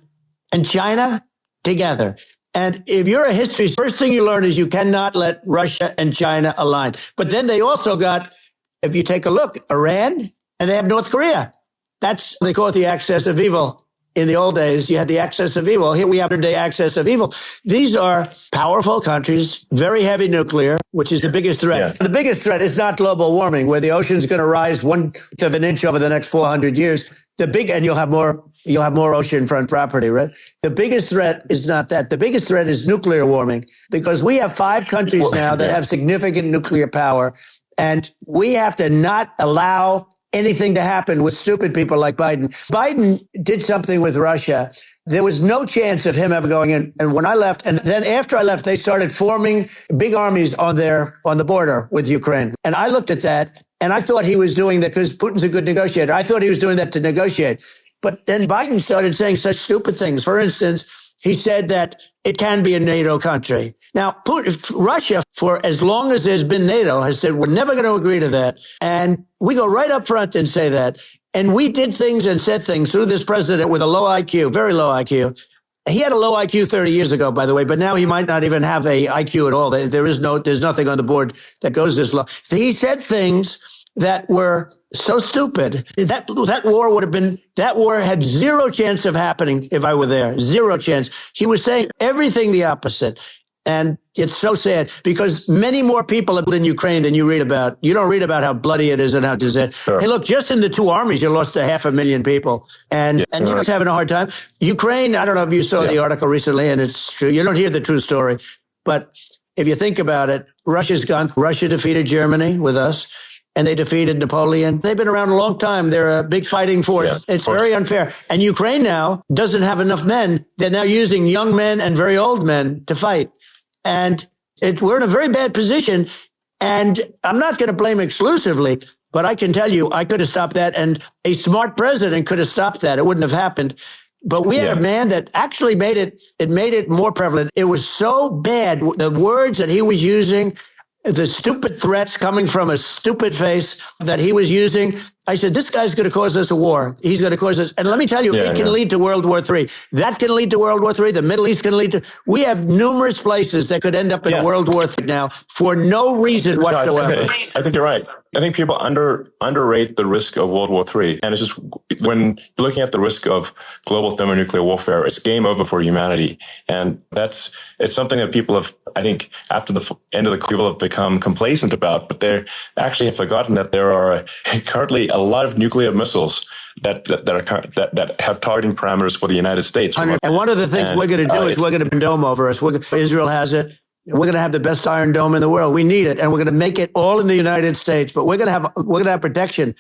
and China together. And if you're a history, first thing you learn is you cannot let Russia and China align. But then they also got, if you take a look, Iran and they have North Korea. They call it the axis of evil. In the old days, you had the axis of evil. Here we have the axis of evil. These are powerful countries, very heavy nuclear, which is the biggest threat. Yeah. The biggest threat is not global warming, where the ocean's going to rise 1/10 of an inch over the next 400 years. And you'll have more oceanfront property, right? The biggest threat is not that. The biggest threat is nuclear warming, because we have 5 countries now that have significant nuclear power, and we have to not allow anything to happen with stupid people like Biden. Biden did something with Russia. There was no chance of him ever going in. And when I left, and then after I left, they started forming big armies on the border with Ukraine. And I looked at that and I thought he was doing that because Putin's a good negotiator. I thought he was doing that to negotiate. But then Biden started saying such stupid things. For instance, he said that it can be a NATO country. Now, Russia, for as long as there's been NATO, has said, we're never going to agree to that. And we go right up front and say that. And we did things and said things through this president with a low IQ, very low IQ. He had a low IQ 30 years ago, by the way, but now he might not even have a IQ at all. There's nothing on the board that goes this low. He said things that were so stupid. That war had zero chance of happening if I were there. Zero chance. He was saying everything the opposite. And it's so sad because many more people have been in Ukraine than you read about. You don't read about how bloody it is and how disaster. Sure. Hey, look, just in the 2 armies, you lost 500,000 people. And you're just having a hard time. Ukraine, I don't know if you saw the article recently, and it's true. You don't hear the true story. But if you think about it, Russia defeated Germany with us. And they defeated Napoleon. They've been around a long time. They're a big fighting force. Yeah, it's very unfair. And Ukraine now doesn't have enough men. They're now using young men and very old men to fight. And we're in a very bad position. And I'm not going to blame exclusively, but I can tell you I could have stopped that. And a smart president could have stopped that. It wouldn't have happened. But we had a man that actually made it more prevalent. It was so bad. The words that he was using, the stupid threats coming from a stupid face that he was using, I said, this guy's going to cause us a war. He's going to cause us. And let me tell you, it can lead to World War III. That can lead to World War III. The Middle East can lead to. We have numerous places that could end up in a World War III now for no reason whatsoever. I think you're right. I think people underrate the risk of World War III. And it's just when you're looking at the risk of global thermonuclear warfare, it's game over for humanity. And it's something that people have, I think, after the end of the people have become complacent about, but they actually have forgotten that there are currently a lot of nuclear missiles that have targeting parameters for the United States. And one of the things we're going to do is we're going to dome over us. Israel has it. We're going to have the best Iron Dome in the world. We need it, and we're going to make it all in the United States. But we're going to have protection,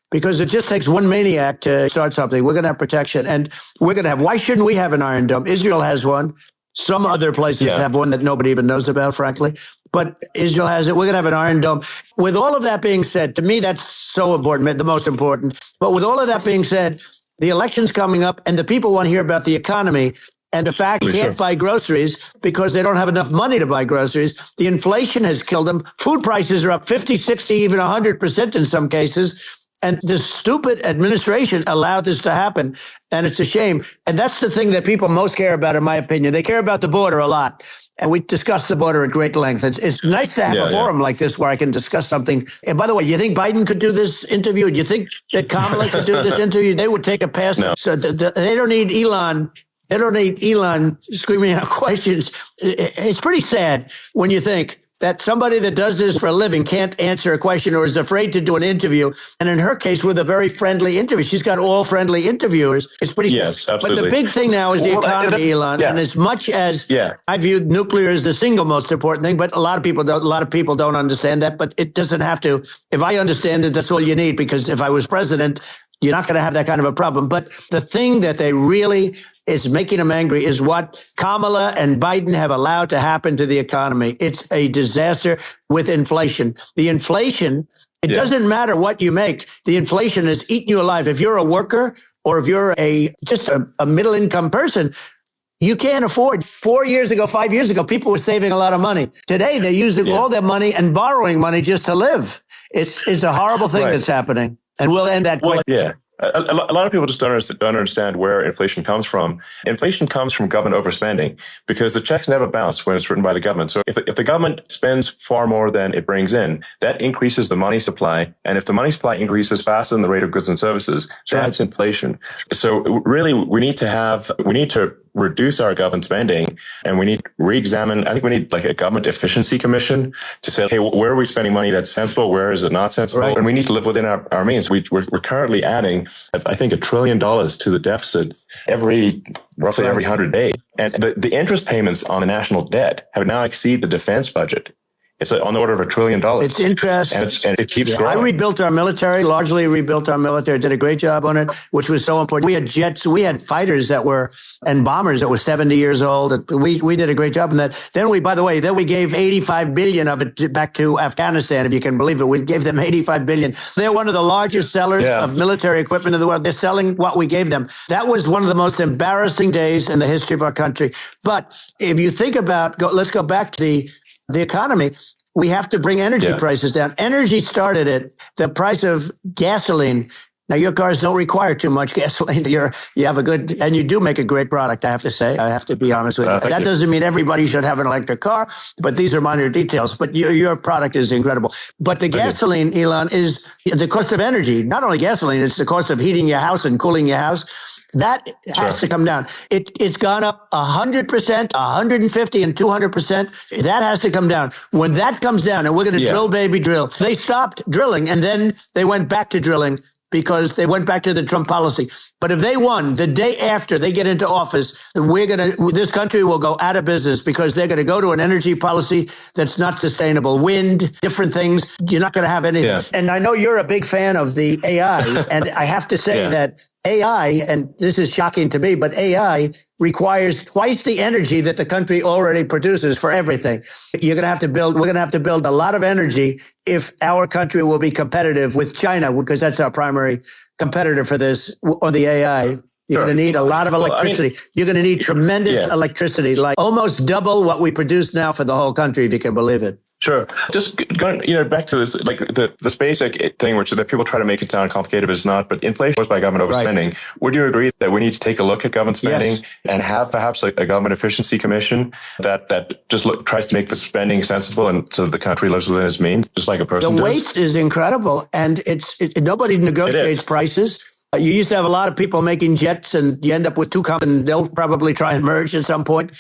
because it just takes one maniac to start something. We're going to have protection, and we're going to have. Why shouldn't we have an Iron Dome? Israel has one. Some other places have one that nobody even knows about, frankly. But Israel has it. We're going to have an Iron Dome. With all of that being said, to me, that's so important, the most important. But with all of that being said, the election's coming up, and the people want to hear about the economy. And the fact they can't buy groceries because they don't have enough money to buy groceries. The inflation has killed them. Food prices are up 50, 60, even 100% in some cases. And this stupid administration allowed this to happen. And it's a shame. And that's the thing that people most care about, in my opinion. They care about the border a lot. And we discussed the border at great length. It's nice to have a forum like this where I can discuss something. And by the way, you think Biden could do this interview? Do you think that Kamala could do this interview? They would take a pass. No. So they don't need Ellon. They don't need Ellon screaming out questions. It's pretty sad when you think that somebody that does this for a living can't answer a question or is afraid to do an interview. And in her case, with a very friendly interview, she's got all friendly interviewers. It's pretty sad. Absolutely. But the big thing now is the economy, Ellon. And as much as I view nuclear as the single most important thing, but a lot of people don't understand that. But it doesn't have to. If I understand it, that's all you need. Because if I was president, you're not going to have that kind of a problem. But the thing that they really is making them angry is what Kamala and Biden have allowed to happen to the economy. It's a disaster with inflation. The inflation, it doesn't matter what you make. The inflation is eating you alive. If you're a worker or if you're just a middle income person, you can't afford. 4 years ago, 5 years ago, people were saving a lot of money. Today, they're using all their money and borrowing money just to live. It's a horrible thing that's happening. And we'll end that quick. A lot of people just don't understand where inflation comes from. Inflation comes from government overspending because the checks never bounce when it's written by the government. So if the government spends far more than it brings in, that increases the money supply. And if the money supply increases faster than the rate of goods and services, that's inflation. So really, we need to reduce our government spending, and we need to re-examine. I think we need like a government efficiency commission to say, hey, where are we spending money that's sensible? Where is it not sensible? Right. And we need to live within our means. We're currently adding, I think, $1 trillion to the deficit roughly every 100 days. And the interest payments on the national debt have now exceeded the defense budget. It's on the order of $1 trillion. It's interest. And it keeps growing. I rebuilt our military, largely rebuilt our military, did a great job on it, which was so important. We had jets, we had fighters and bombers that were 70 years old. We did a great job in that. Then we gave $85 billion of it back to Afghanistan, if you can believe it. We gave them $85 billion. They're one of the largest sellers of military equipment in the world. They're selling what we gave them. That was one of the most embarrassing days in the history of our country. But if you think about, let's go back to the economy. We have to bring energy prices down. Energy started at the price of gasoline. Now, your cars don't require too much gasoline. You have and you do make a great product, I have to say. I have to be honest with you. That doesn't mean everybody should have an electric car, but these are minor details. But your product is incredible. But the gasoline, Ellon, is the cost of energy. Not only gasoline, it's the cost of heating your house and cooling your house. That has to come down. It's gone up 100%, 150 and 200%. That has to come down. When that comes down, and we're going to drill, baby, drill. They stopped drilling, and then they went back to drilling because they went back to the Trump policy. But if they won the day after they get into office, this country will go out of business because they're going to go to an energy policy that's not sustainable. Wind, different things. You're not going to have anything. And I know you're a big fan of the AI, and I have to say that AI, and this is shocking to me, but AI requires twice the energy that the country already produces for everything. We're going to have to build a lot of energy if our country will be competitive with China, because that's our primary competitor for this, on the AI. You're going to need a lot of electricity. You're going to need tremendous electricity, like almost double what we produce now for the whole country, if you can believe it. Sure. Just going, back to this, like the space thing, which that people try to make it sound complicated, but it's not. But inflation caused by government overspending. Right. Would you agree that we need to take a look at government spending and have perhaps a government efficiency commission that just tries to make the spending sensible and so the country lives within its means, just like a person The does? waste is incredible, and nobody negotiates prices. You used to have a lot of people making jets, and you end up with two companies, and they'll probably try and merge at some point.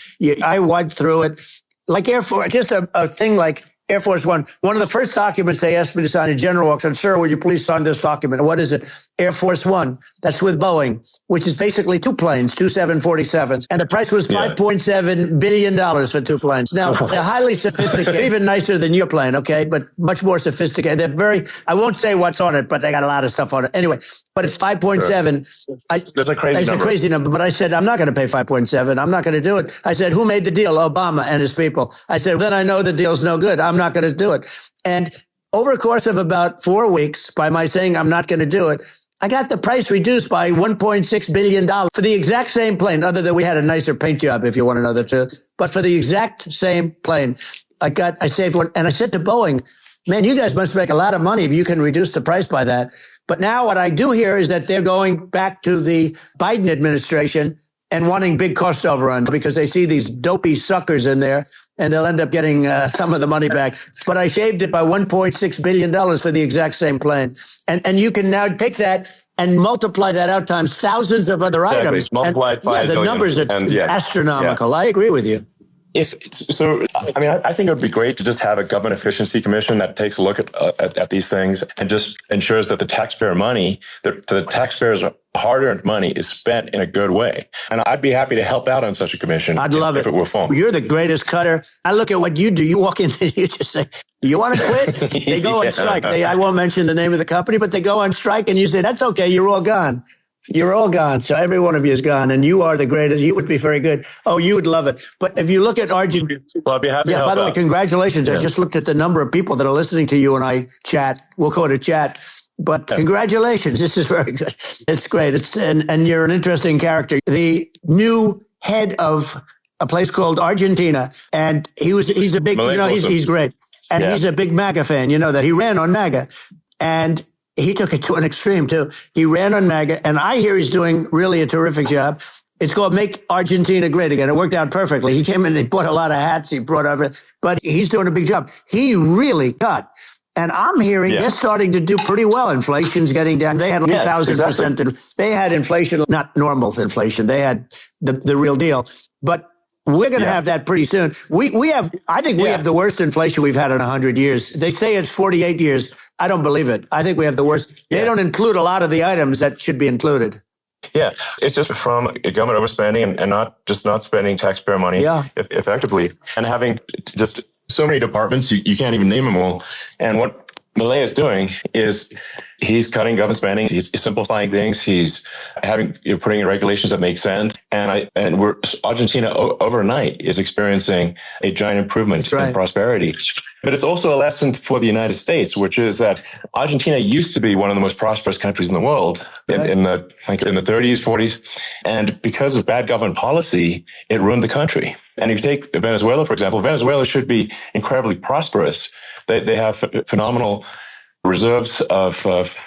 I went through it. Like Air Force, just a thing like Air Force One. One of the first documents they asked me to sign, a general walks on, sir, would you please sign this document? What is it? Air Force One. That's with Boeing, which is basically two planes, two 747s. And the price was $5.7 billion for two planes. Now, they're highly sophisticated, even nicer than your plane, okay? But much more sophisticated. They're I won't say what's on it, but they got a lot of stuff on it. Anyway, but it's 5.7. Sure. That's a crazy number. It's a crazy number. But I said, I'm not going to pay 5.7. I'm not going to do it. I said, who made the deal? Obama and his people. I said, then I know the deal's no good. I'm not going to do it. And over a course of about 4 weeks, by my saying I'm not going to do it, I got the price reduced by $1.6 billion for the exact same plane, other than we had a nicer paint job, if you want to know the truth. But for the exact same plane, I saved one. And I said to Boeing, man, you guys must make a lot of money if you can reduce the price by that. But now what I do hear is that they're going back to the Biden administration and wanting big cost overruns because they see these dopey suckers in there, and they'll end up getting some of the money back. But I shaved it by $1.6 billion for the exact same plane. And you can now take that and multiply that out times thousands of other items. Multiply it by the numbers are astronomical. Yeah. I agree with you. I think it would be great to just have a government efficiency commission that takes a look at these things and just ensures that the taxpayer money, the taxpayers' hard-earned money, is spent in a good way. And I'd be happy to help out on such a commission. I'd love it if it were formed. You're the greatest cutter. I look at what you do. You walk in and you just say, "You want to quit?" They go on strike. I won't mention the name of the company, but they go on strike, and you say, "That's okay. You're all gone." You're all gone. So every one of you is gone, and you are the greatest. You would be very good. Oh, you would love it. But if you look at Argentina, well, I'd be happy to help by the way, congratulations. I just looked at the number of people that are listening to you and I chat. We'll call it a chat. But congratulations. This is very good. It's great. And you're an interesting character. The new head of a place called Argentina, and he's a big, he's great. And he's a big MAGA fan. You know that. He ran on MAGA. And he took it to an extreme, too. He ran on MAGA, and I hear he's doing really a terrific job. It's called Make Argentina Great Again. It worked out perfectly. He came in, he bought a lot of hats, he brought over, but he's doing a big job. He really cut. And I'm hearing they're starting to do pretty well. Inflation's getting down. They had 1,000%. They had inflation, not normal inflation. They had the real deal. But we're going to have that pretty soon. I think we have the worst inflation we've had in 100 years. They say it's 48 years. I don't believe it. I think we have the worst. They don't include a lot of the items that should be included. Yeah, it's just from government overspending and not spending taxpayer money effectively, and having just so many departments, you can't even name them all. And what Milei is doing is he's cutting government spending. He's simplifying things. He's putting in regulations that make sense. And Argentina overnight is experiencing a giant improvement in prosperity. But it's also a lesson for the United States, which is that Argentina used to be one of the most prosperous countries in the world in the 30s, 40s. And because of bad government policy, it ruined the country. And if you take Venezuela, for example, Venezuela should be incredibly prosperous. They have phenomenal reserves of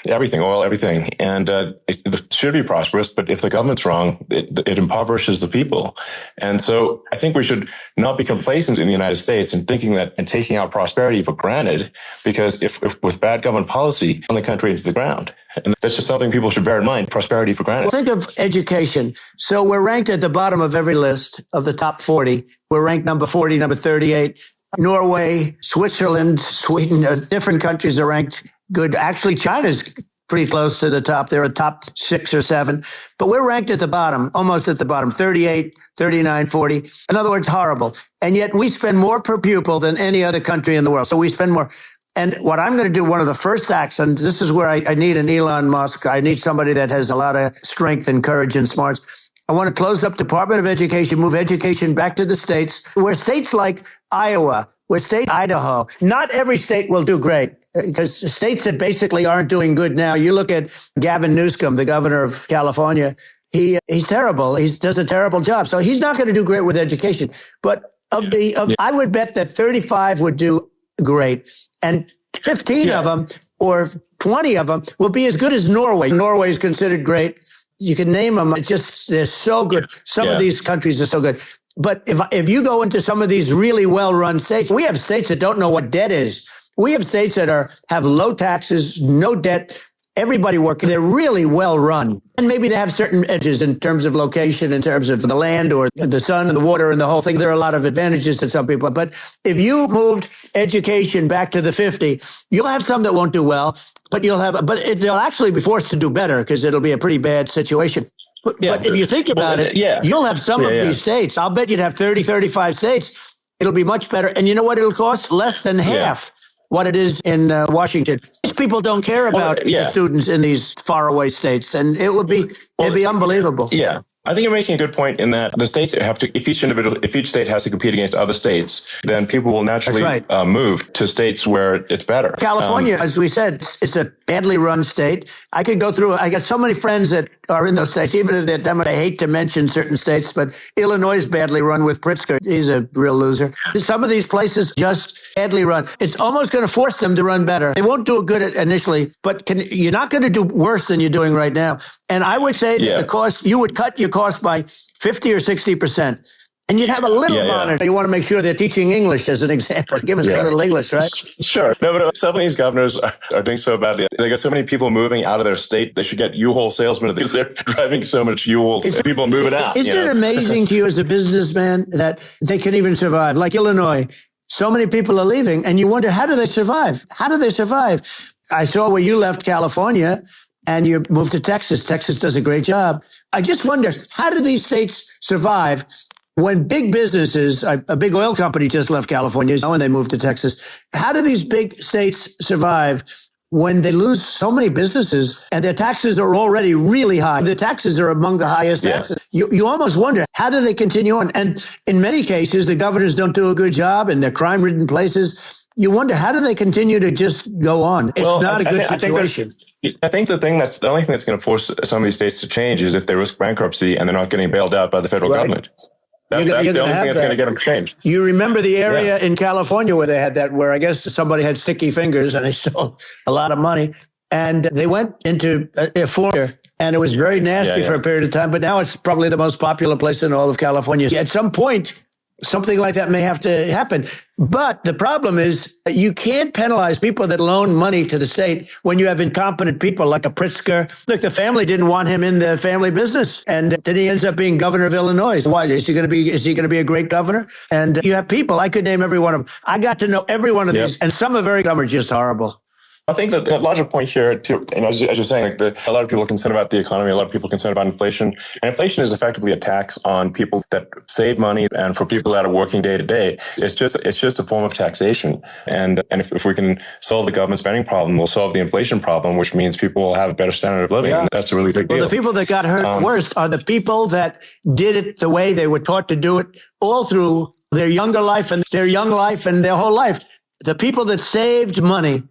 everything, oil, everything. And it should be prosperous, but if the government's wrong, it impoverishes the people. And so I think we should not be complacent in the United States in thinking that and taking our prosperity for granted, because if with bad government policy, on the country into the ground. And that's just something people should bear in mind, prosperity for granted. Well, think of education. So we're ranked at the bottom of every list of the top 40. We're ranked number 40, number 38. Norway, Switzerland, Sweden, different countries are ranked good. Actually, China's pretty close to the top. They're a top 6 or 7. But we're ranked at the bottom, almost at the bottom, 38, 39, 40. In other words, horrible. And yet we spend more per pupil than any other country in the world. So we spend more. And what I'm going to do, one of the first acts, and this is where I need an Elon Musk. I need somebody that has a lot of strength and courage and smarts. I want to close up Department of Education, move education back to the states, where states like Iowa, where state Idaho, not every state will do great, because the states that basically aren't doing good now, you look at Gavin Newsom, the governor of California, he's terrible. He does a terrible job. So he's not going to do great with education. But I would bet that 35 would do great. And 15 of them or 20 of them will be as good as Norway. Norway is considered great. You can name them. It's just, they're so good. Some of these countries are so good. But if you go into some of these really well-run states, we have states that don't know what debt is. We have states that have low taxes, no debt, everybody working. They're really well-run. And maybe they have certain edges in terms of location, in terms of the land or the sun and the water and the whole thing. There are a lot of advantages to some people. But if you moved education back to the 50, you'll have some that won't do well, but they'll actually be forced to do better because it'll be a pretty bad situation. But if you think about it, you'll have some of these states. I'll bet you'd have 30, 35 states. It'll be much better. And you know what it'll cost? Less than half what it is in Washington. These people don't care about the students in these faraway states. And it'd be unbelievable. Yeah. I think you're making a good point in that the states have to, if each state has to compete against other states, then people will naturally move to states where it's better. California, as we said, it's a badly run state. I could go through, I got so many friends that are in those states, even if they're Democrats. I hate to mention certain states, but Illinois is badly run with Pritzker. He's a real loser. Some of these places just badly run. It's almost going to force them to run better. They won't do it good initially, but you're not going to do worse than you're doing right now. And I would say that the cost, you would cut your cost by 50 or 60%. And you'd have a little monitor. You want to make sure they're teaching English as an example. Give us a little English, right? Sure. No, but some of these governors are doing so badly. They got so many people moving out of their state. They should get U-Haul salesmen because they're driving so much U-Haul. People moving out. Isn't it amazing to you as a businessman that they can even survive? Like Illinois, so many people are leaving, and you wonder, how do they survive? How do they survive? I saw where you left California and you moved to Texas. Texas does a great job. I just wonder, how do these states survive when big businesses, a big oil company just left California and they moved to Texas? How do these big states survive when they lose so many businesses and their taxes are already really high? The taxes are among the highest taxes. You almost wonder, how do they continue on? And in many cases, the governors don't do a good job in their crime-ridden places. You wonder, how do they continue to just go on? It's not a good situation. I think the only thing that's going to force some of these states to change is if they risk bankruptcy and they're not getting bailed out by the federal government. That's the only thing that's going to get them changed. You remember the area in California where they had that, where I guess somebody had sticky fingers and they stole a lot of money, and they went into a foyer, and it was very nasty for a period of time. But now it's probably the most popular place in all of California. At some point, something like that may have to happen. But the problem is that you can't penalize people that loan money to the state when you have incompetent people like a Pritzker. Look, the family didn't want him in the family business, and then he ends up being governor of Illinois. Why is he going to be a great governor? And you have people, I could name every one of them. I got to know every one of these, and some are just horrible. I think that the larger point here, too, as you're saying, a lot of people are concerned about the economy. A lot of people are concerned about inflation. And inflation is effectively a tax on people that save money. And for people that are working day to day, it's just a form of taxation. And if we can solve the government spending problem, we'll solve the inflation problem, which means people will have a better standard of living. And that's a really big deal. Well, the people that got hurt worst are the people that did it the way they were taught to do it all through their younger life and their young life and their whole life. The people that saved money,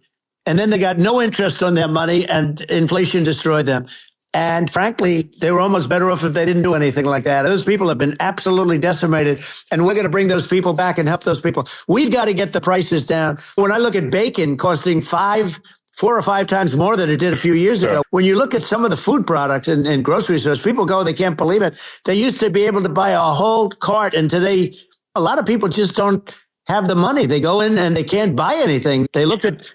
and then they got no interest on their money, and inflation destroyed them. And frankly, they were almost better off if they didn't do anything like that. Those people have been absolutely decimated, and we're going to bring those people back and help those people. We've got to get the prices down. When I look at bacon costing 4 or 5 times more than it did a few years ago, when you look at some of the food products in grocery stores, people go, they can't believe it. They used to be able to buy a whole cart, and today, a lot of people just don't have the money. They go in and they can't buy anything. They look at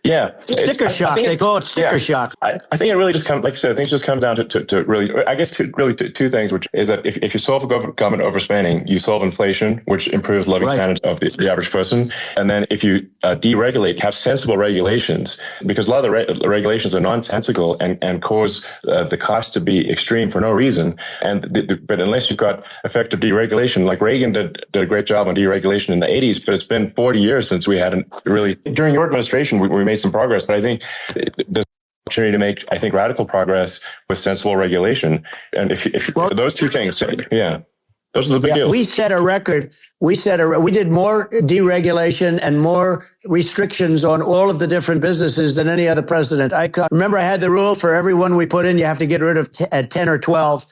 sticker shock. They call it sticker shock. I think it really just comes, like I said, I think it just comes down to really, I guess, two things, which is that if you solve government overspending, you solve inflation, which improves living standards of the average person. And then if you deregulate, have sensible regulations, because a lot of the regulations are nonsensical and cause the cost to be extreme for no reason. But unless you've got effective deregulation, like Reagan did a great job on deregulation in the 80s, but it's been 40 years since we hadn't really, during your administration, we made some progress, but I think there's opportunity to make, I think, radical progress with sensible regulation. And if those two things, those are the big deals. We set a record. We did more deregulation and more restrictions on all of the different businesses than any other president. Remember, I had the rule for everyone we put in, you have to get rid of 10 or 12.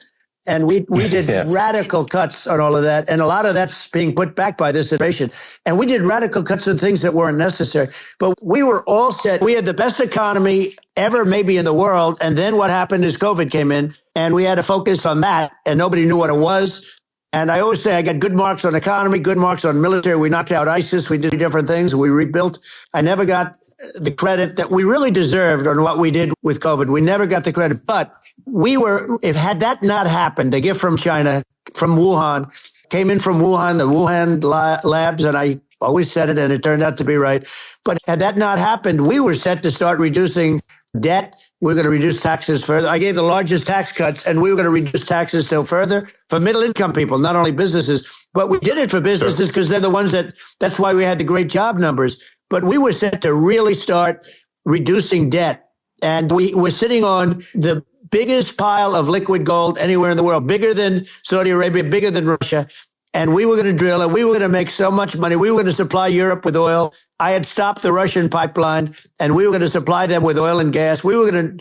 And we did radical cuts on all of that. And a lot of that's being put back by this administration. And we did radical cuts on things that weren't necessary. But we were all set. We had the best economy ever, maybe in the world. And then what happened is COVID came in and we had to focus on that. And nobody knew what it was. And I always say I got good marks on economy, good marks on military. We knocked out ISIS. We did different things. We rebuilt. I never got the credit that we really deserved on what we did with COVID. We never got the credit. But had that not happened, a gift from China, from Wuhan, came in from Wuhan, the Wuhan labs, and I always said it, and it turned out to be right. But had that not happened, we were set to start reducing debt. We're going to reduce taxes further. I gave the largest tax cuts, and we were going to reduce taxes still further for middle income people, not only businesses. But we did it for businesses because they're the ones that's why we had the great job numbers. But we were set to really start reducing debt. And we were sitting on the biggest pile of liquid gold anywhere in the world, bigger than Saudi Arabia, bigger than Russia. And we were going to drill it. We were going to make so much money. We were going to supply Europe with oil. I had stopped the Russian pipeline, and we were going to supply them with oil and gas. We were going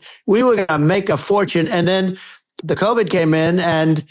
to make a fortune. And then the COVID came in, and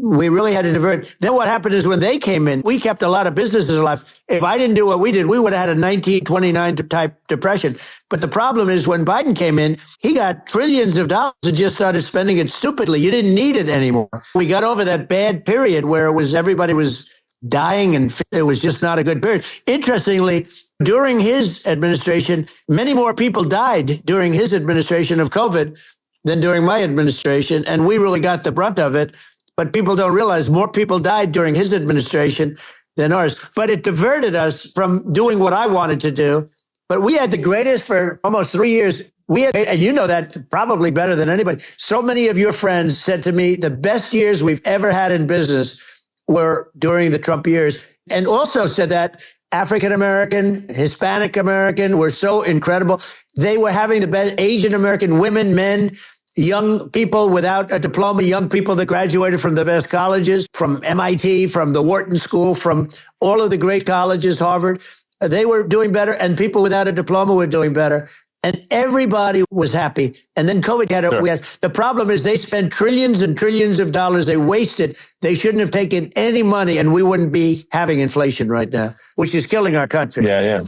we really had to divert. Then what happened is when they came in, we kept a lot of businesses alive. If I didn't do what we did, we would have had a 1929 type depression. But the problem is when Biden came in, he got trillions of dollars and just started spending it stupidly. You didn't need it anymore. We got over that bad period where everybody was dying and it was just not a good period. Interestingly, during his administration, many more people died during his administration of COVID than during my administration. And we really got the brunt of it. But people don't realize more people died during his administration than ours. But it diverted us from doing what I wanted to do. But we had the greatest for almost 3 years. And you know that probably better than anybody. So many of your friends said to me, the best years we've ever had in business were during the Trump years. And also said that African-American, Hispanic-American were so incredible. They were having the best Asian-American women, men, young people without a diploma, young people that graduated from the best colleges, from MIT, from the Wharton School, from all of the great colleges, Harvard. They were doing better, and people without a diploma were doing better. And everybody was happy. And then COVID had it. The problem is they spent trillions and trillions of dollars. They wasted. They shouldn't have taken any money, and we wouldn't be having inflation right now, which is killing our country. Yeah,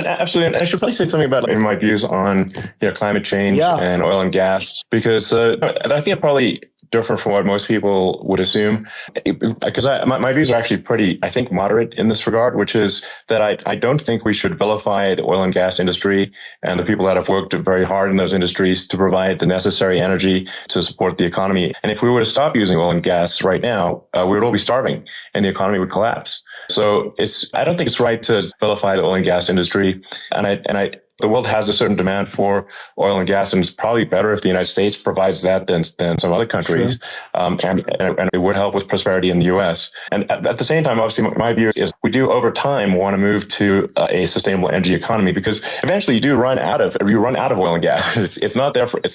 absolutely. And I should probably say something about my views on climate change and oil and gas, because I think it probably different from what most people would assume, because my views are actually pretty, I think, moderate in this regard, which is that I don't think we should vilify the oil and gas industry and the people that have worked very hard in those industries to provide the necessary energy to support the economy. And if we were to stop using oil and gas right now, we would all be starving and the economy would collapse. So I don't think it's right to vilify the oil and gas industry. The world has a certain demand for oil and gas, and it's probably better if the United States provides that than some other countries. Sure. And it would help with prosperity in the U.S. And at the same time, obviously, my view is we do over time want to move to a sustainable energy economy, because eventually you run out of oil and gas. It's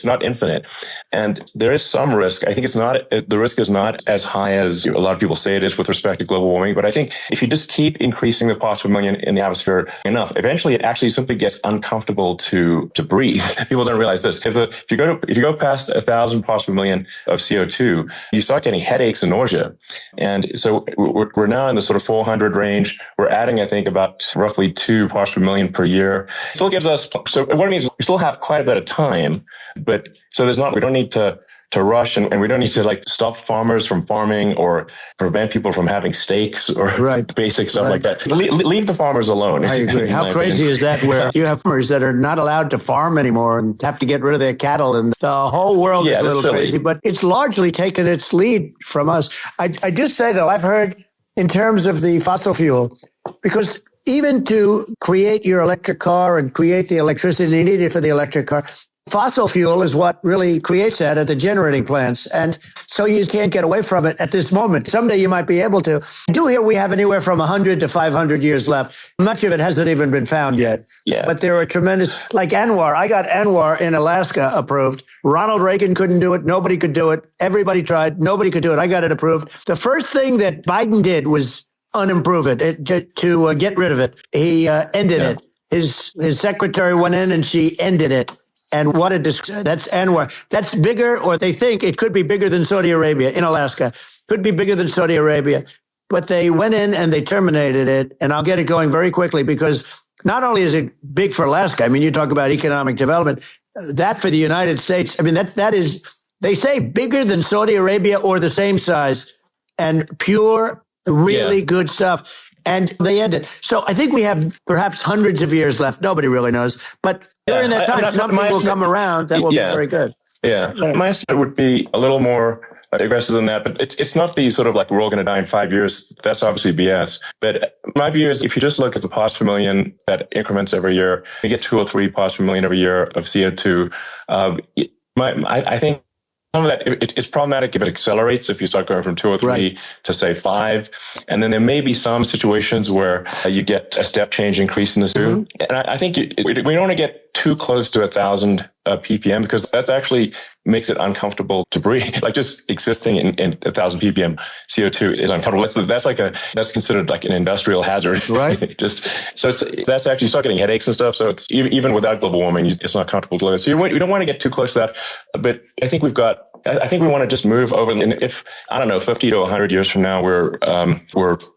not infinite, and there is some risk. I think the risk is not as high as a lot of people say it is with respect to global warming. But I think if you just keep increasing the parts per million in the atmosphere enough, eventually it actually simply gets uncomfortable to breathe. People don't realize this. If you go past 1,000 parts per million of CO2, you start getting headaches and nausea. And so we're now in the sort of 400 range. We're adding, I think, about roughly 2 parts per million per year. It still gives us, so what it means is we still have quite a bit of time, but so we don't need to rush, and we don't need to stop farmers from farming or prevent people from having steaks or basic stuff like that. Leave the farmers alone. I agree. How crazy is that, where you have farmers that are not allowed to farm anymore and have to get rid of their cattle, and the whole world is a little crazy, but it's largely taken its lead from us. I just say, though, I've heard in terms of the fossil fuel, because even to create your electric car and create the electricity needed for the electric car, fossil fuel is what really creates that at the generating plants. And so you can't get away from it at this moment. Someday you might be able to. I do hear we have anywhere from 100 to 500 years left. Much of it hasn't even been found yet. Yeah. But there are tremendous, like Anwar. I got Anwar in Alaska approved. Ronald Reagan couldn't do it. Nobody could do it. Everybody tried. Nobody could do it. I got it approved. The first thing that Biden did was unimprove it, to get rid of it. He ended it. His secretary went in and she ended it. And what a that's Anwar. That's bigger, or they think it could be bigger than Saudi Arabia in Alaska. Could be bigger than Saudi Arabia. But they went in and they terminated it. And I'll get it going very quickly, because not only is it big for Alaska, I mean, you talk about economic development, that for the United States, I mean, that is, they say bigger than Saudi Arabia or the same size, and pure, really good stuff. And they end it. So I think we have perhaps hundreds of years left. Nobody really knows. But during that time, something will come around that will be very good. Yeah. My estimate would be a little more aggressive than that, but it's not the sort of like, we're all going to die in 5 years. That's obviously BS. But my view is, if you just look at the parts per million that increments every year, you get 2 or 3 parts per million every year of CO2. I think some of that, it's problematic if it accelerates, if you start going from 2 or 3 to say 5. And then there may be some situations where you get a step change increase in the CO2. And I think we don't want to get too close to 1,000 ppm, because that's actually makes it uncomfortable to breathe. Like, just existing in 1,000 ppm CO2 is uncomfortable. That's considered like an industrial hazard. Right. That's actually, you start getting headaches and stuff. So it's even without global warming, it's not comfortable to live. So you don't want to get too close to that. But I think we want to just move over. And if, I don't know, 50 to 100 years from now, we're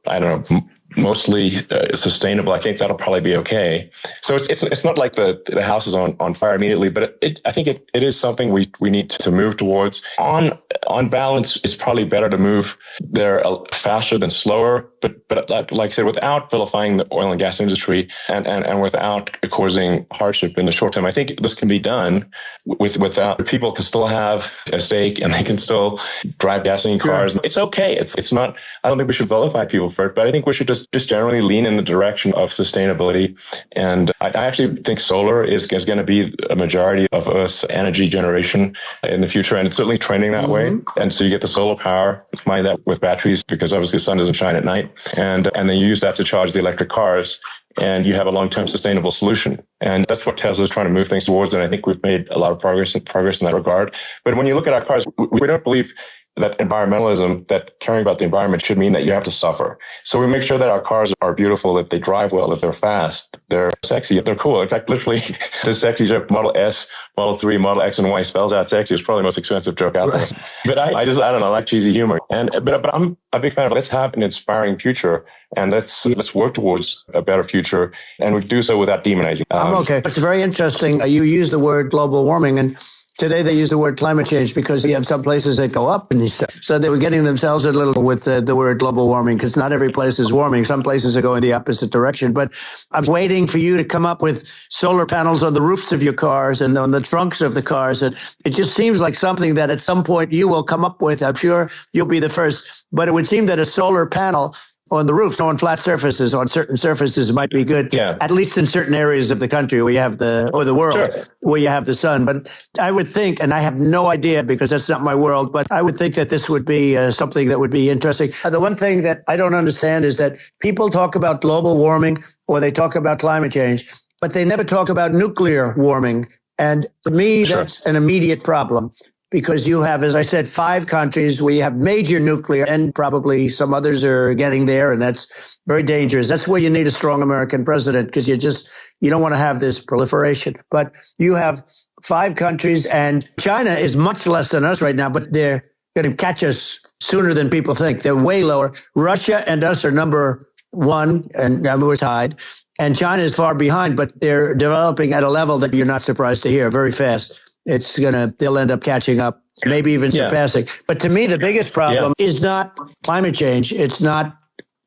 I don't know, mostly sustainable, I think that'll probably be okay. So it's not like the house is on fire immediately, but I think it is something we need to move towards. On balance, it's probably better to move there faster than slower, but like I said, without vilifying the oil and gas industry and without causing hardship in the short term. I think this can be done without, people can still have a stake and they can still drive gasoline cars. Sure. It's okay. It's not, I don't think we should vilify people for it, but I think we should just generally lean in the direction of sustainability. And I actually think solar is going to be a majority of Earth's energy generation in the future. And it's certainly trending that way. And so you get the solar power, combine that with batteries, because obviously the sun doesn't shine at night. And then you use that to charge the electric cars, and you have a long-term sustainable solution. And that's what Tesla is trying to move things towards. And I think we've made a lot of progress in that regard. But when you look at our cars, we don't believe that environmentalism, that caring about the environment should mean that you have to suffer. So we make sure that our cars are beautiful, that they drive well, that they're fast, they're sexy, they're cool. In fact, literally, the sexy joke, Model S, Model 3, Model X, and Y spells out sexy. It's probably the most expensive joke out there. But I don't know, I like cheesy humor. But I'm a big fan of, let's have an inspiring future, and let's work towards a better future. And we do so without demonizing. I'm okay. It's very interesting. You use the word global warming, and today they use the word climate change, because you have some places that go up, and so they were getting themselves a little with the word global warming, because not every place is warming. Some places are going the opposite direction. But I'm waiting for you to come up with solar panels on the roofs of your cars and on the trunks of the cars. And it just seems like something that at some point you will come up with. I'm sure you'll be the first. But it would seem that a solar panel on the roof, on flat surfaces, on certain surfaces might be good, at least in certain areas of the country where you have the world, where you have the sun. But I would think, and I have no idea because that's not my world, but I would think that this would be something that would be interesting. The one thing that I don't understand is that people talk about global warming or they talk about climate change, but they never talk about nuclear warming. And to me, that's an immediate problem. Because you have, as I said, 5 countries where you have major nuclear, and probably some others are getting there, and that's very dangerous. That's where you need a strong American president, because you don't want to have this proliferation. But you have 5 countries, and China is much less than us right now, but they're going to catch us sooner than people think. They're way lower. Russia and us are number 1, and we're tied. And China is far behind, but they're developing at a level that you're not surprised to hear, very fast. They'll end up catching up, maybe even surpassing. But to me, the biggest problem is not climate change. It's not,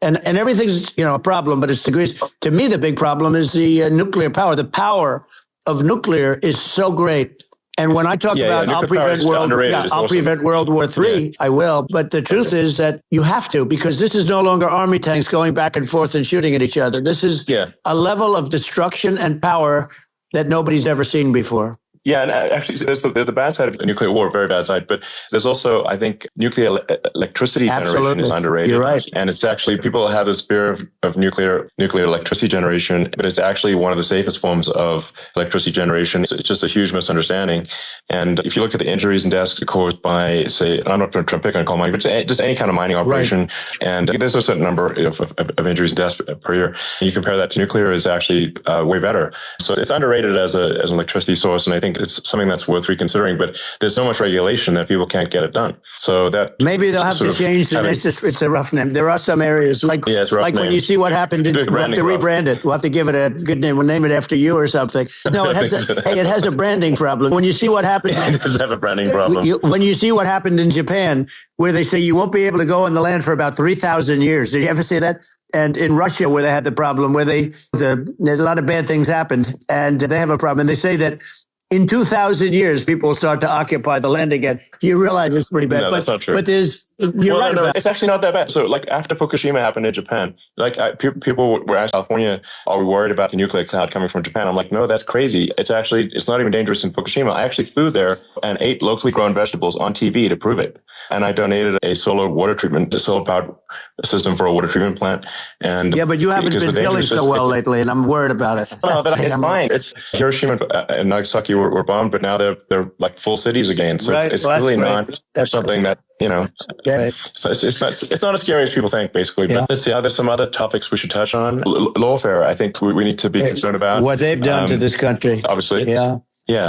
and everything's, a problem, but it's degrees. To me, the big problem is the nuclear power. The power of nuclear is so great. And when I talk about I'll prevent World War III, I will. But the truth is that you have to, because this is no longer army tanks going back and forth and shooting at each other. This is a level of destruction and power that nobody's ever seen before. Yeah, and actually, there's the bad side of nuclear war, very bad side. But there's also, I think, nuclear electricity generation is underrated. You're right. And it's actually, people have this fear of nuclear electricity generation, but it's actually one of the safest forms of electricity generation. It's just a huge misunderstanding. And if you look at the injuries and deaths caused by, say, I'm not going to pick on coal mining, but just any kind of mining operation, and there's a certain number of injuries and deaths per year. And you compare that to nuclear, is actually way better. So it's underrated as an electricity source, and I think think it's something that's worth reconsidering. But there's so much regulation that people can't get it done. So that maybe they'll have to change the name. It's a rough name. There are some areas like when you see what happened, we'll have to rebrand it. We'll have to give it a good name. We'll name it after you or something. No, it has a branding problem. When you see what happened, it does have a branding problem. When you see what happened in Japan, where they say you won't be able to go on the land for about 3,000 years. Did you ever see that? And in Russia, where they had the problem, where there's a lot of bad things happened, and they have a problem. And they say that in 2,000 years, people will start to occupy the land again. You realize it's pretty bad. No, that's not true. But you're right about it. It's actually not that bad. So, like, after Fukushima happened in Japan, people were asking California, are we worried about the nuclear cloud coming from Japan? I'm like, no, that's crazy. It's not even dangerous in Fukushima. I actually flew there and ate locally grown vegetables on TV to prove it. And I donated a solar powered system for a water treatment plant. And yeah, but you haven't been feeling so well lately, and I'm worried about it. No, but it's fine. It's Hiroshima and Nagasaki were bombed, but now they're like full cities again. So it's really not something that, so it's not as scary as people think, basically. But let's see, there's some other topics we should touch on. Lawfare, I think we need to be concerned about. What they've done to this country. Obviously. Yeah.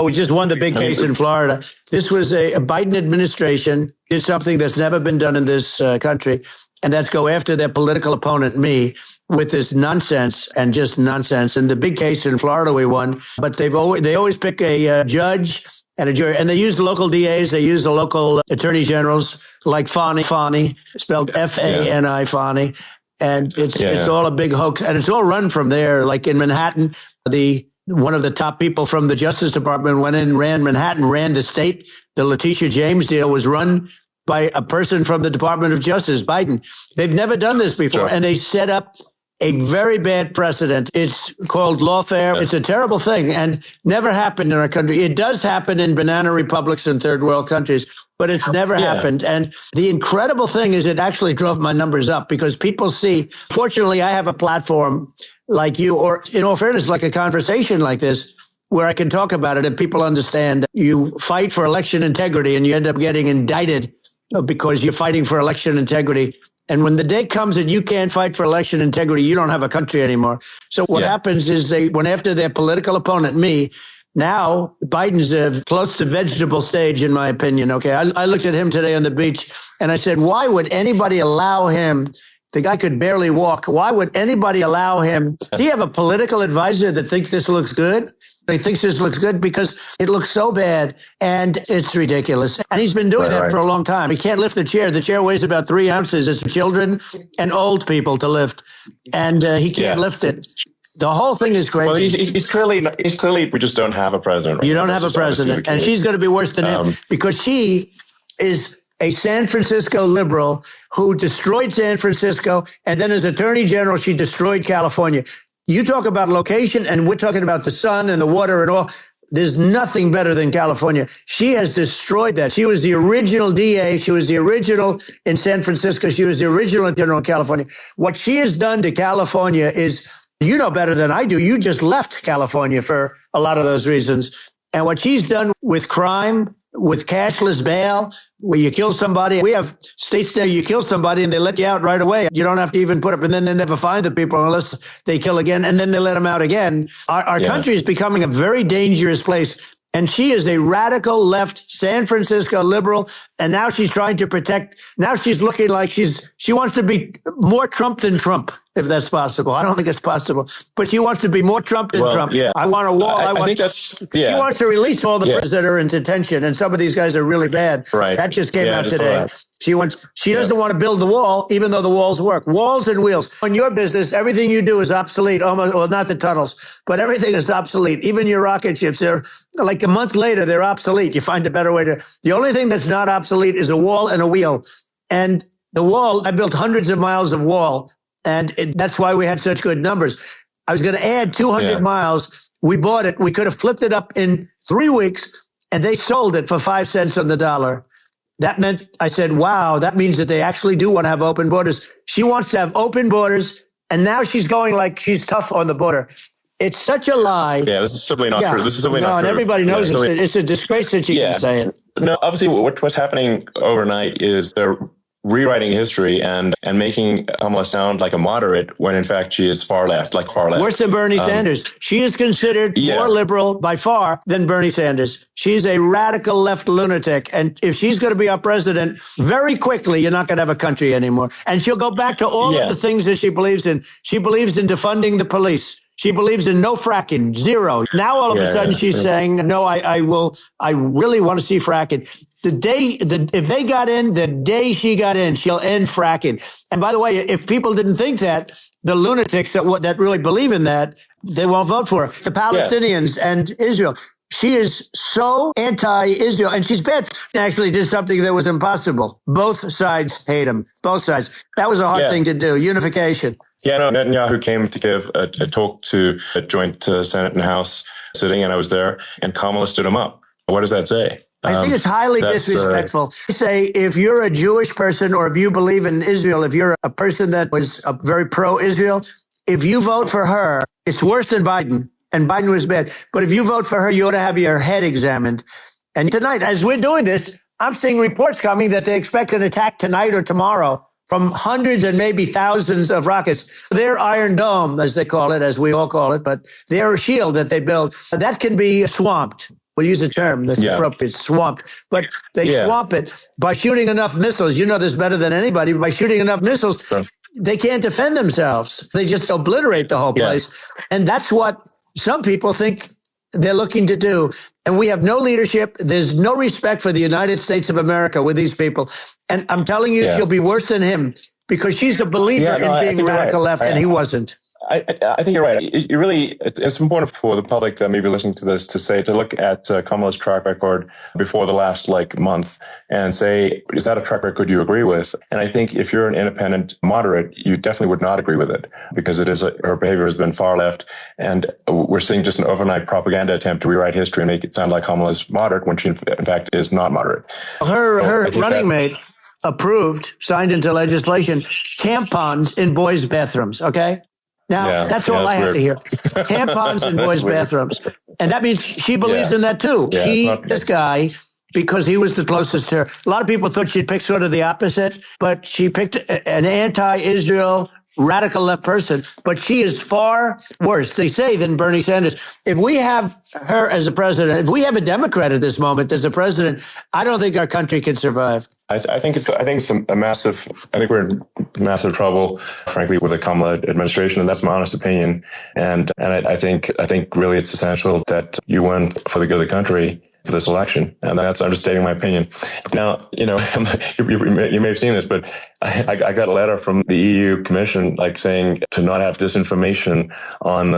We just won the big case in Florida. This was a Biden administration did something that's never been done in this country, and that's go after their political opponent, me, with this nonsense and just nonsense. And the big case in Florida we won, but they always pick a judge and a jury, and they use the local DAs, they use the local attorney generals, like Fani, spelled F-A-N-I, Fani, and it's all a big hoax, and it's all run from there. Like in Manhattan, one of the top people from the Justice Department went in and ran Manhattan, ran the state. The Letitia James deal was run by a person from the Department of Justice, Biden. They've never done this before, and they set up a very bad precedent. It's called lawfare. It's a terrible thing and never happened in our country. It does happen in banana republics and third world countries, but it's never happened. And the incredible thing is it actually drove my numbers up because people see, fortunately, I have a platform like you, or in all fairness, like a conversation like this, where I can talk about it and people understand. You fight for election integrity and you end up getting indicted because you're fighting for election integrity. And when the day comes and you can't fight for election integrity, you don't have a country anymore. So what happens is they went after their political opponent, me. Now Biden's close to vegetable stage, in my opinion. Okay, I looked at him today on the beach and I said, why would anybody allow him? The guy could barely walk. Why would anybody allow him? Do you have a political advisor that thinks this looks good? He thinks this looks good because it looks so bad and it's ridiculous. And he's been doing that for a long time. He can't lift the chair. The chair weighs about 3 ounces. It's for children and old people to lift. And he can't lift it. The whole thing is crazy. Well, he's clearly, we just don't have a president. You don't have a president. And she's going to be worse than him because she is a San Francisco liberal who destroyed San Francisco. And then as Attorney General, she destroyed California. You talk about location, and we're talking about the sun and the water and all. There's nothing better than California. She has destroyed that. She was the original DA. She was the original in San Francisco. She was the original general in California. What she has done to California is, you know better than I do. You just left California for a lot of those reasons. And what she's done with crime, with cashless bail, where you kill somebody. We have states there you kill somebody and they let you out right away. You don't have to even put up, and then they never find the people unless they kill again, and then they let them out again. Our country is becoming a very dangerous place. And she is a radical left San Francisco liberal. And now she's trying to protect. Now she's looking like she wants to be more Trump than Trump, if that's possible. I don't think it's possible, but she wants to be more Trump than Trump. Yeah. I want a wall. I think that's, She wants to release all the prisoners that are in detention. And some of these guys are really bad. Right. That just came out today. She doesn't want to build the wall, even though the walls work. Walls and wheels. In your business, everything you do is obsolete, almost, well, not the tunnels, but everything is obsolete. Even your rocket ships, they're like a month later, they're obsolete. You find a better way to. The only thing that's not obsolete is a wall and a wheel. And the wall, I built hundreds of miles of wall, and that's why we had such good numbers. I was going to add 200 miles. We bought it. We could have flipped it up in 3 weeks, and they sold it for 5 cents on the dollar. That meant, I said, wow, that means that they actually do want to have open borders. She wants to have open borders, and now she's going like she's tough on the border. It's such a lie. Yeah, this is simply not true. This is simply not true. And everybody knows it's a disgrace that she can say it. No, obviously, what's happening overnight is they're rewriting history and making Kamala sound like a moderate when in fact she is far left, like far left. Worse than Bernie Sanders. She is considered more liberal by far than Bernie Sanders. She's a radical left lunatic. And if she's going to be our president, very quickly, you're not going to have a country anymore. And she'll go back to all of the things that she believes in. She believes in defunding the police. She believes in no fracking, zero. Now, all of a sudden, she's saying, no, I really want to see fracking. If they got in, the day she got in, she'll end fracking. And by the way, if people didn't think that, the lunatics that really believe in that, they won't vote for her. The Palestinians and Israel. She is so anti-Israel, and she's bad. She actually did something that was impossible. Both sides hate him. Both sides. That was a hard thing to do. Unification. Yeah, no, Netanyahu came to give a talk to a joint Senate and House sitting, and I was there, and Kamala stood him up. What does that say? I think it's highly disrespectful. Say, if you're a Jewish person or if you believe in Israel, if you're a person that was very pro-Israel, if you vote for her, it's worse than Biden, and Biden was bad. But if you vote for her, you ought to have your head examined. And tonight, as we're doing this, I'm seeing reports coming that they expect an attack tonight or tomorrow from hundreds and maybe thousands of rockets. Their Iron Dome, as they call it, as we all call it, but their shield that they build, that can be swamped. We'll use the term that's appropriate, swamped. But they swamp it by shooting enough missiles. You know this better than anybody. By shooting enough missiles, they can't defend themselves. They just obliterate the whole place. And that's what some people think they're looking to do. And we have no leadership. There's no respect for the United States of America with these people. And I'm telling you, she'll be worse than him because she's a believer in being radical left, and he wasn't. I think you're right. It's important for the public that may be listening to this to look at Kamala's track record before the last month and say, is that a track record you agree with? And I think if you're an independent moderate, you definitely would not agree with it because her behavior has been far left. And we're seeing just an overnight propaganda attempt to rewrite history and make it sound like Kamala's moderate when she in fact is not moderate. Her running mate approved, signed into legislation, tampons in boys' bathrooms. Okay. Now, that's all I have to hear. Tampons in boys' bathrooms. And that means she believes in that, too. This guy, because he was the closest to her. A lot of people thought she'd pick sort of the opposite, but she picked an anti-Israel, radical left person. But she is far worse, they say, than Bernie Sanders. If we have her as a president, if we have a Democrat at this moment as the president, I don't think our country can survive. I think it's a massive. I think we're in massive trouble, frankly, with the Kamala administration, and that's my honest opinion. And I think really it's essential that you win for the good of the country for this election, and I'm just stating my opinion. Now, you may have seen this, but I got a letter from the EU Commission saying to not have disinformation on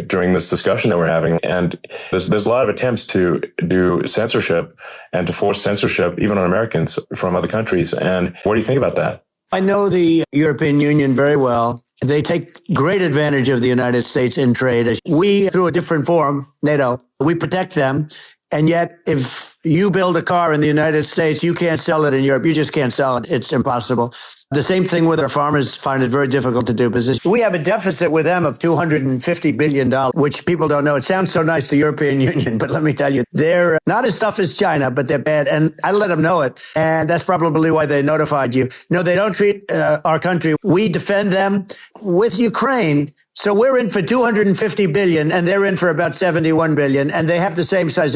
during this discussion that we're having, and there's a lot of attempts to do censorship and to force censorship even on Americans from other countries. And what do you think about that? I know the European Union very well. They take great advantage of the United States in trade. We, through a different form, NATO, we protect them. And yet, if you build a car in the United States, you can't sell it in Europe. You just can't sell it. It's impossible. The same thing with our farmers find it very difficult to do business. We have a deficit with them of $250 billion, which people don't know. It sounds so nice, the European Union, but let me tell you, they're not as tough as China, but they're bad. And I let them know it. And that's probably why they notified you. No, they don't treat our country. We defend them with Ukraine. So we're in for $250 billion, and they're in for about $71 billion, and they have the same size.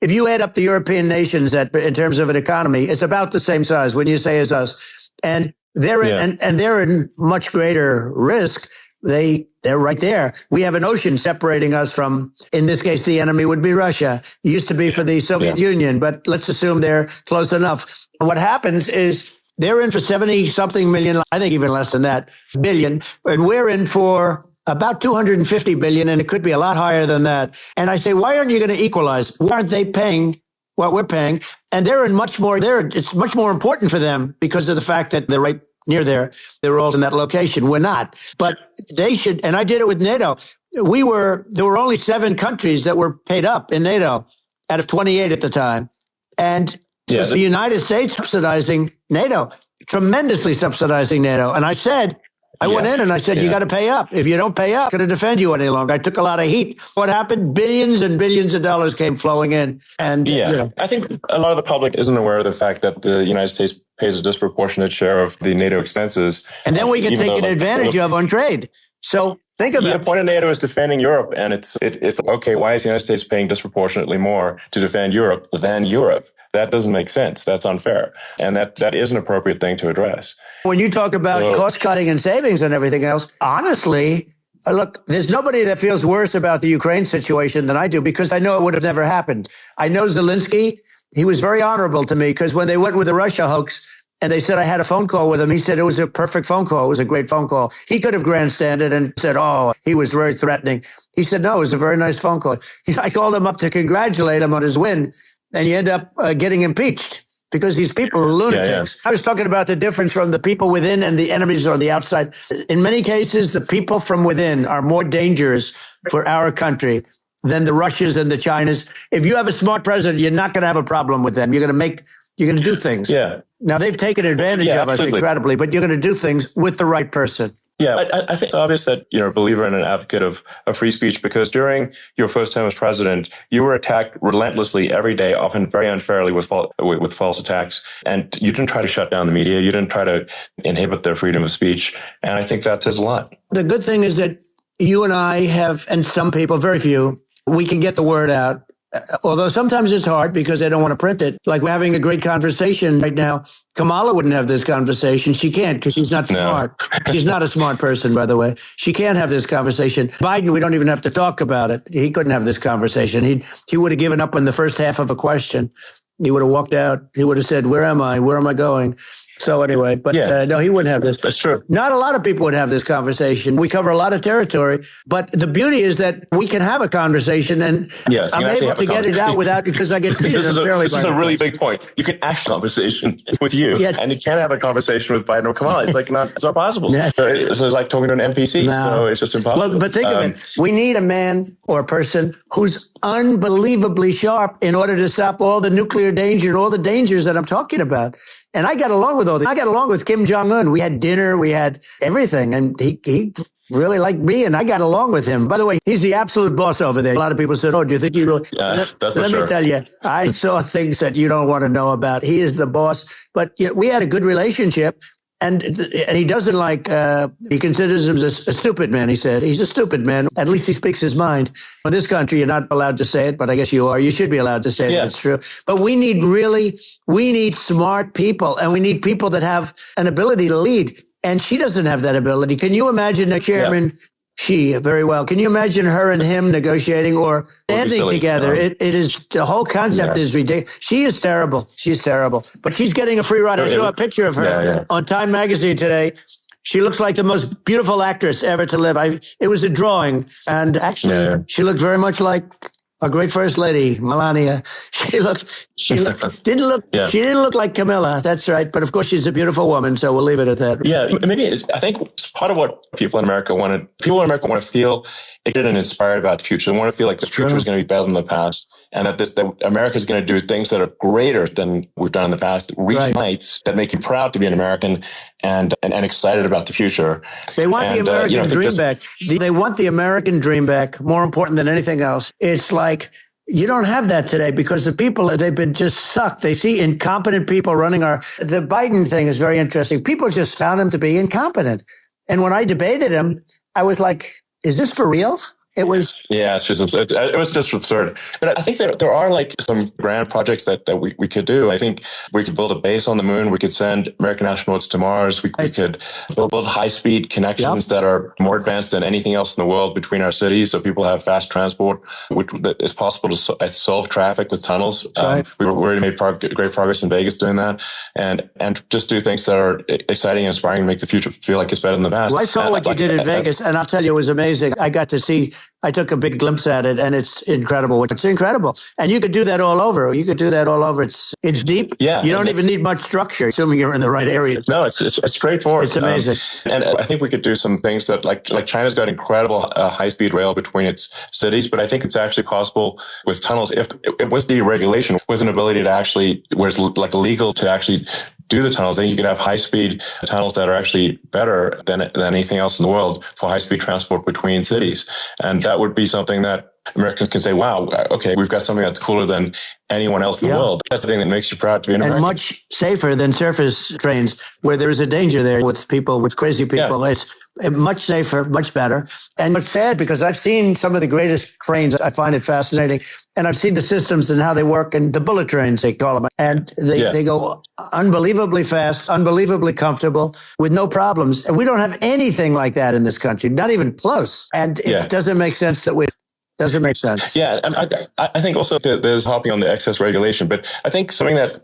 If you add up the European nations in terms of an economy, it's about the same size when you say as us. And they're in, and they're in much greater risk. They're right there. We have an ocean separating us from, in this case, the enemy would be Russia. It used to be for the Soviet Union, but let's assume they're close enough. What happens is they're in for 70-something million, I think even less than that, billion, and we're in for about 250 billion, and it could be a lot higher than that. And I say, why aren't you going to equalize? Why aren't they paying what we're paying? And they're in much more there. It's much more important for them because of the fact that they're right near there. They're all in that location. We're not, but they should. And I did it with NATO. There were only 7 countries that were paid up in NATO out of 28 at the time. And it was the United States subsidizing NATO, tremendously subsidizing NATO. And I said, I went in and I said, you got to pay up. If you don't pay up, I'm going to defend you any longer. I took a lot of heat. What happened? Billions and billions of dollars came flowing in. And I think a lot of the public isn't aware of the fact that the United States pays a disproportionate share of the NATO expenses. And then we get taken advantage of on trade. So think of it. The point of NATO is defending Europe. And it's okay, why is the United States paying disproportionately more to defend Europe than Europe? That doesn't make sense. That's unfair. And that is an appropriate thing to address. When you talk about cost cutting and savings and everything else, honestly, look, there's nobody that feels worse about the Ukraine situation than I do, because I know it would have never happened. I know Zelensky. He was very honorable to me, because when they went with the Russia hoax and they said I had a phone call with him, he said it was a perfect phone call. It was a great phone call. He could have grandstanded and said, oh, he was very threatening. He said, no, it was a very nice phone call. I called him up to congratulate him on his win, and you end up getting impeached because these people are lunatics. I was talking about the difference from the people within and the enemies on the outside. In many cases, the people from within are more dangerous for our country than the Russians and the Chinas. If you have a smart president, you're not going to have a problem with them. You're going to do things. Yeah. Now, they've taken advantage of us incredibly, but you're going to do things with the right person. Yeah, I think it's obvious that you're a believer and an advocate of free speech, because during your first time as president, you were attacked relentlessly every day, often very unfairly with false attacks. And you didn't try to shut down the media. You didn't try to inhibit their freedom of speech. And I think that says a lot. The good thing is that you and I have, and some people, very few, we can get the word out. Although sometimes it's hard because they don't want to print it. Like we're having a great conversation right now. Kamala wouldn't have this conversation. She can't because she's not smart. She's not a smart person, by the way. She can't have this conversation. Biden, we don't even have to talk about it. He couldn't have this conversation. He would have given up in the first half of a question. He would have walked out. He would have said, where am I? Where am I going? So anyway, but no, he wouldn't have this. That's true. Not a lot of people would have this conversation. We cover a lot of territory, but the beauty is that we can have a conversation, and I'm able to get it out without, because I get treated unfairly. This is a really big point. You can ask a conversation with you, and you can't have a conversation with Biden or Kamala. It's like it's not possible. So it's like talking to an NPC. No. So it's just impossible. Well, but think of it. We need a man or a person who's unbelievably sharp in order to stop all the nuclear danger and all the dangers that I'm talking about. And I got along with all this. I got along with Kim Jong-un. We had dinner. We had everything. And he really liked me, and I got along with him. By the way, he's the absolute boss over there. A lot of people said, oh, do you think you really? Let me tell you, I saw things that you don't want to know about. He is the boss. But we had a good relationship. And he doesn't he considers him a stupid man, he said. He's a stupid man. At least he speaks his mind. In this country, you're not allowed to say it, but I guess you are. You should be allowed to say it if it's true. But we need smart people, and we need people that have an ability to lead. And she doesn't have that ability. Can you imagine the chairman? She, very well. Can you imagine her and him negotiating or standing together? It is, the whole concept is ridiculous. She is terrible. She's terrible. But she's getting a free ride. I saw a picture of her on Time Magazine today. She looks like the most beautiful actress ever to live. It was a drawing. And actually, she looked very much like a great first lady, Melania. She didn't look like Camilla. That's right. But of course, she's a beautiful woman. So we'll leave it at that. Yeah. Maybe I think it's part of what people in America want to feel excited and inspired about the future. They want to feel like the future is going to be better than the past. And that America is going to do things that are greater than we've done in the past. Reach heights that make you proud to be an American and excited about the future. They want the American dream back. They want the American dream back. More important than anything else. It's like, you don't have that today because the people, they've been just sucked. They see incompetent people running the Biden thing is very interesting. People just found him to be incompetent. And when I debated him, I was like, is this for real? It was. Yeah, it was just absurd. But I think there are like some grand projects that we could do. I think we could build a base on the moon. We could send American astronauts to Mars. We could build high-speed connections that are more advanced than anything else in the world between our cities, so people have fast transport. It's possible to solve traffic with tunnels. We already made great progress in Vegas doing that, and just do things that are exciting and inspiring and make the future feel like it's better than the past. Well, I saw what you did in Vegas, and I'll tell you, it was amazing. I got to see. I took a big glimpse at it, and it's incredible. It's incredible. And you could do that all over. It's deep. Yeah. You don't even need much structure, assuming you're in the right area. No, it's straightforward. It's amazing. And I think we could do some things that like China's got incredible high-speed rail between its cities, but I think it's actually possible with tunnels, if with deregulation, with an ability to actually, where it's like legal to actually do the tunnels, then you could have high-speed tunnels that are actually better than anything else in the world for high-speed transport between cities. And that would be something that Americans can say, wow, okay, we've got something that's cooler than anyone else in the world. That's the thing that makes you proud to be an American. And much safer than surface trains where there is a danger there with people, with crazy people. Yeah. It's much safer, much better. And it's sad because I've seen some of the greatest trains. I find it fascinating. And I've seen the systems and how they work, and the bullet trains, they call them. And they go unbelievably fast, unbelievably comfortable with no problems. And we don't have anything like that in this country, not even close. And it doesn't make sense that we... Doesn't make sense. Yeah, and I think also there's hopping on the excess regulation, but I think something that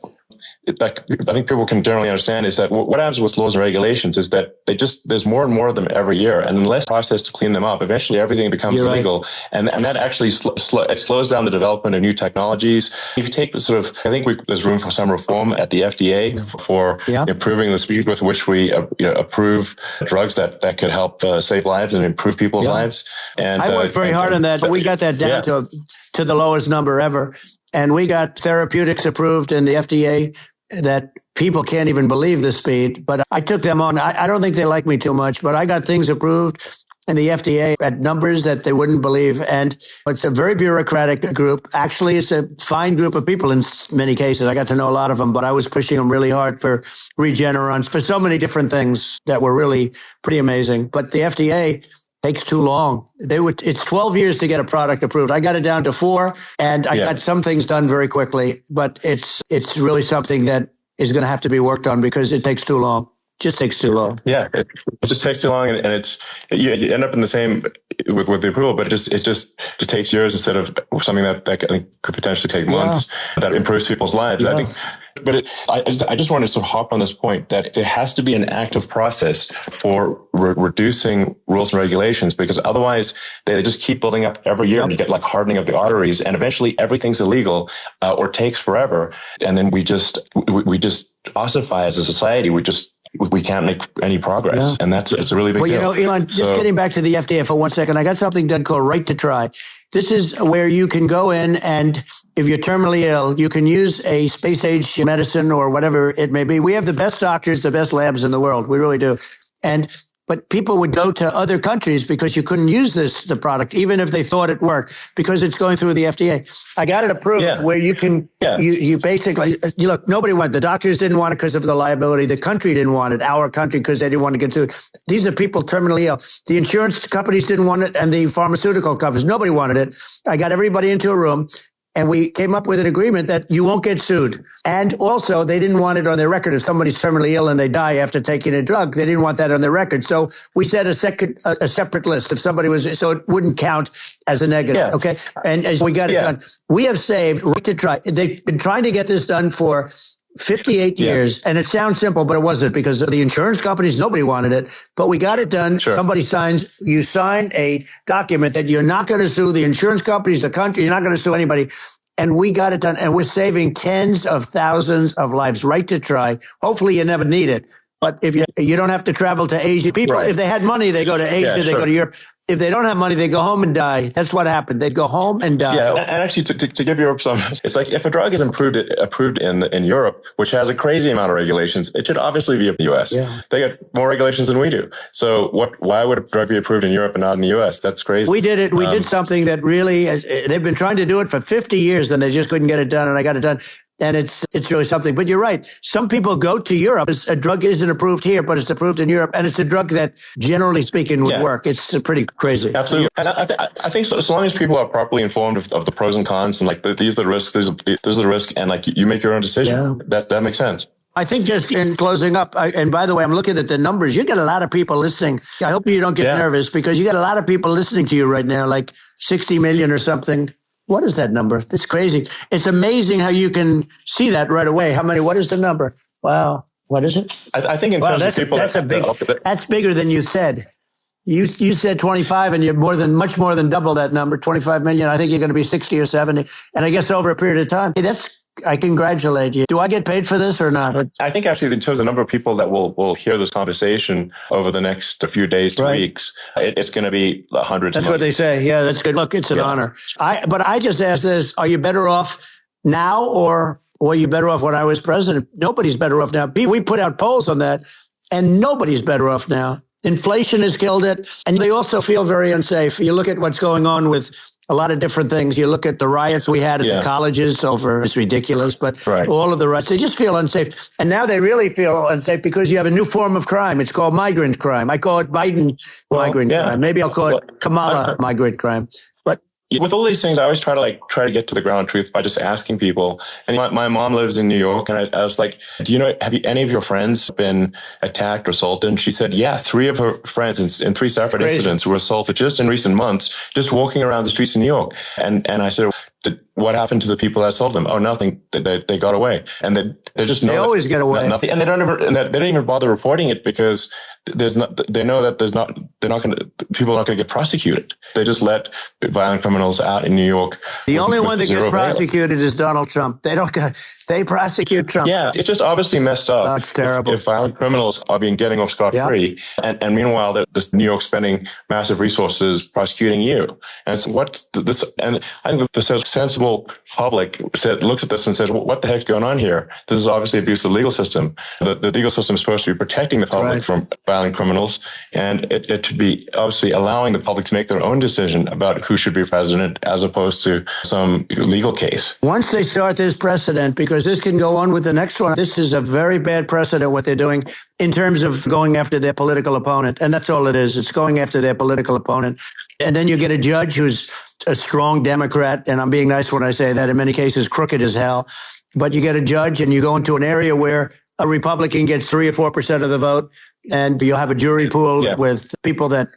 I think people can generally understand is that what happens with laws and regulations is that there's more and more of them every year, and unless process to clean them up, eventually everything becomes illegal, right. and that actually it slows down the development of new technologies. If you take the sort of, I think there's room for some reform at the FDA for improving the speed with which we approve drugs that could help save lives and improve people's lives. And I worked very hard on that. We got that down to the lowest number ever. And we got therapeutics approved in the FDA that people can't even believe the speed. But I took them on. I don't think they like me too much, but I got things approved in the FDA at numbers that they wouldn't believe. And it's a very bureaucratic group. Actually, it's a fine group of people in many cases. I got to know a lot of them, but I was pushing them really hard for Regeneron, for so many different things that were really pretty amazing. But the FDA takes too long. It's 12 years to get a product approved. I got it down to 4, and I got some things done very quickly, but it's really something that is going to have to be worked on because it takes too long. Just takes too long. Yeah, it just takes too long, and you end up in the same with the approval, but it takes years instead of something that I think could potentially take months. That improves people's lives. I think. But I just want to sort of hop on this point that there has to be an active process for reducing rules and regulations, because otherwise they just keep building up every year and you get like hardening of the arteries, and eventually everything's illegal or takes forever. And then we just ossify as a society. We can't make any progress. And it's a really big deal. Well, Ellon, just getting back to the FDA for 1 second, I got something done called Right to Try. This is where you can go in, and if you're terminally ill, you can use a space-age medicine or whatever it may be. We have the best doctors, the best labs in the world. We really do. But people would go to other countries because you couldn't use the product, even if they thought it worked, because it's going through the FDA. I got it approved where you can, you basically, look, nobody wanted, the doctors didn't want it because of the liability. The country didn't want it, our country, because they didn't want to get sued. These are people terminally ill. The insurance companies didn't want it, and the pharmaceutical companies, nobody wanted it. I got everybody into a room, and we came up with an agreement that you won't get sued. And also, they didn't want it on their record. If somebody's terminally ill and they die after taking a drug, they didn't want that on their record. So we set a separate list. If somebody was, so it wouldn't count as a negative. Okay. And as we got it done, we have saved Right to Try. They've been trying to get this done for 58 years. And it sounds simple, but it wasn't, because the insurance companies, nobody wanted it, but we got it done. Somebody you sign a document that you're not going to sue the insurance companies, the country, you're not going to sue anybody. And we got it done. And we're saving tens of thousands of lives. Right to Try. Hopefully you never need it. But if you don't have to travel to Asia. People, if they had money, they go to Asia, they go to Europe. If they don't have money, they go home and die. That's what happened. They'd go home and die. Yeah, and actually, to give Europe some, it's like if a drug is approved in Europe, which has a crazy amount of regulations, it should obviously be in the U.S. Yeah. They got more regulations than we do. So why would a drug be approved in Europe and not in the U.S.? That's crazy. We did it. We did something that really, they've been trying to do it for 50 years, and they just couldn't get it done, and I got it done. And it's really something. But you're right. Some people go to Europe. A drug isn't approved here, but it's approved in Europe. And it's a drug that, generally speaking, would work. It's pretty crazy. Absolutely. And I think so long as people are properly informed of the pros and cons, and like these are the risks, these are the risks, and like you make your own decision, that makes sense. I think just in closing up, and by the way, I'm looking at the numbers. You get a lot of people listening. I hope you don't get nervous, because you got a lot of people listening to you right now, like 60 million or something. What is that number? That's crazy. It's amazing how you can see that right away. What is the number? Wow. What is it? I think in terms of people, that's bigger than you said. You said 25, and you're much more than double that number, 25 million. I think you're going to be 60 or 70. And I guess over a period of time, I congratulate you. Do I get paid for this or not? I think actually in terms of the number of people that will hear this conversation over the next few days to weeks, it's going to be hundreds. That's what they say. Yeah, that's good. Look, it's an honor. But I just asked this, are you better off now, or were you better off when I was president? Nobody's better off now. We put out polls on that, and nobody's better off now. Inflation has killed it, and they also feel very unsafe. You look at what's going on with a lot of different things. You look at the riots we had at the colleges over, it's ridiculous, but all of the riots, they just feel unsafe. And now they really feel unsafe because you have a new form of crime. It's called migrant crime. I call it Biden migrant crime. Maybe I'll call it Kamala migrant crime. But with all these things, I always try to get to the ground truth by just asking people. And my mom lives in New York, and I was like, have any of your friends been attacked or assaulted? And she said, yeah, 3 of her friends in 3 separate incidents were assaulted just in recent months, just walking around the streets in New York. And I said, what happened to the people that assaulted them? Oh, nothing. They got away, and they just know they always get away. Nothing, and they don't even bother reporting it because they know that people are not going to get prosecuted. They just let violent criminals out in New York. The only one that gets prosecuted is Donald Trump. They prosecute Trump. Yeah, it's just obviously messed up. That's terrible. If violent criminals are getting off scot-free, and meanwhile, the New York spending massive resources prosecuting you. And so and I think the sensible public looks at this and says, well, what the heck's going on here? This is obviously abuse of the legal system. The legal system is supposed to be protecting the public from violent criminals, and it should be obviously allowing the public to make their own decision about who should be president as opposed to some legal case. Once they start this precedent, because this can go on with the next one, this is a very bad precedent what they're doing in terms of going after their political opponent. And that's all it is. It's going after their political opponent. And then you get a judge who's a strong Democrat, and I'm being nice when I say that, in many cases crooked as hell. But you get a judge and you go into an area where a Republican gets 3 or 4% of the vote, and you have a jury pool with people that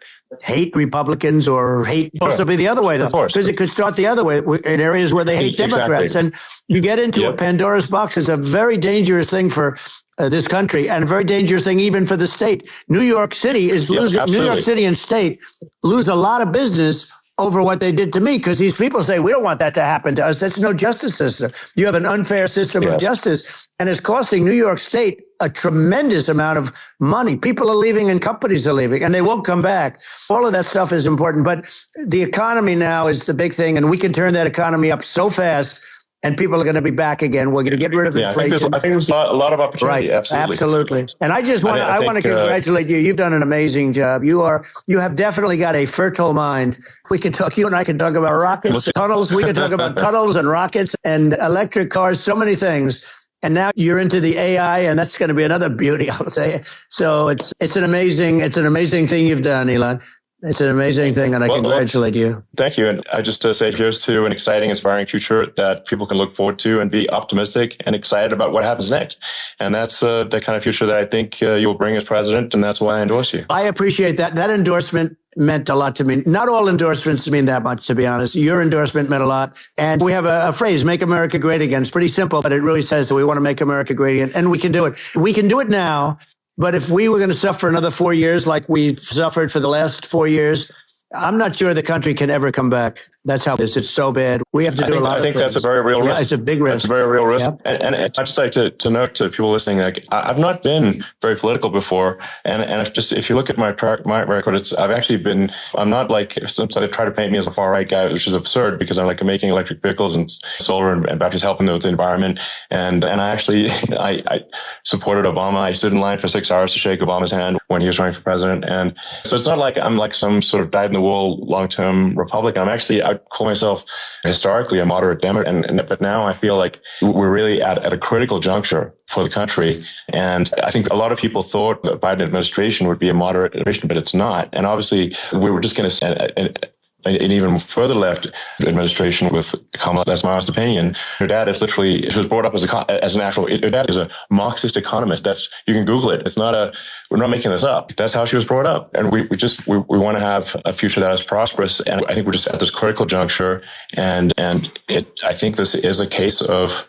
hate Republicans or hate supposed to be the other way, though, because it could start the other way in areas where they hate Democrats. And you get into a Pandora's box. It's a very dangerous thing for this country, and a very dangerous thing even for the state. New York City is losing. New York City and state lose a lot of business over what they did to me, because these people say, we don't want that to happen to us. That's no justice system. You have an unfair system of justice, and it's costing New York State a tremendous amount of money. People are leaving and companies are leaving, and they won't come back. All of that stuff is important, but the economy now is the big thing, and we can turn that economy up so fast, and people are going to be you we're going to get rid of inflation. I think there's a lot of opportunity. Right. Absolutely. And I just want I want to congratulate you. You've done an amazing job. You have definitely got a fertile mind. We can talk, you and I can talk about rockets, tunnels. We can talk about tunnels and rockets and electric cars, so many things. And now you're into the AI, and that's going to be another beauty, I'll say. So it's an amazing thing you've done, Ellon. It's an amazing thing, and I congratulate you. Thank you. And I just say here's to an exciting, inspiring future that people can look forward to and be optimistic and excited about what happens next. And that's the kind of future that I think you'll bring as president, and that's why I endorse you. I appreciate that. That endorsement meant a lot to me. Not all endorsements mean that much, to be honest. Your endorsement meant a lot. And we have a phrase, make America great again. It's pretty simple, but it really says that we want to make America great again. And we can do it. We can do it now. But if we were going to suffer another 4 years like we've suffered for the last 4 years, I'm not sure the country can ever come back. That's how it is. It's so bad. We have to do a lot of things. I think that's a very real risk. Yeah, it's a big risk. It's a very real risk. Yep. And I'd just like to note to people listening, like, I've not been very political before. And if you look at my record, I'm not like, some sort of try to paint me as a far right guy, which is absurd because I'm like making electric vehicles and solar and batteries helping with the environment. And I supported Obama. I stood in line for 6 hours to shake Obama's hand when he was running for president. And so it's not like I'm like some sort of dyed in the wool long-term Republican. I call myself historically a moderate Democrat, but now I feel like we're really at a critical juncture for the country. And I think a lot of people thought the Biden administration would be a moderate administration, but it's not. And obviously, we were just going to an even further left administration with Kamala. That's my honest opinion. Her dad is she was brought up her dad is a Marxist economist. You can Google it. We're not making this up. That's how she was brought up. And we want to have a future that is prosperous. And I think we're just at this critical juncture. And I think this is a case of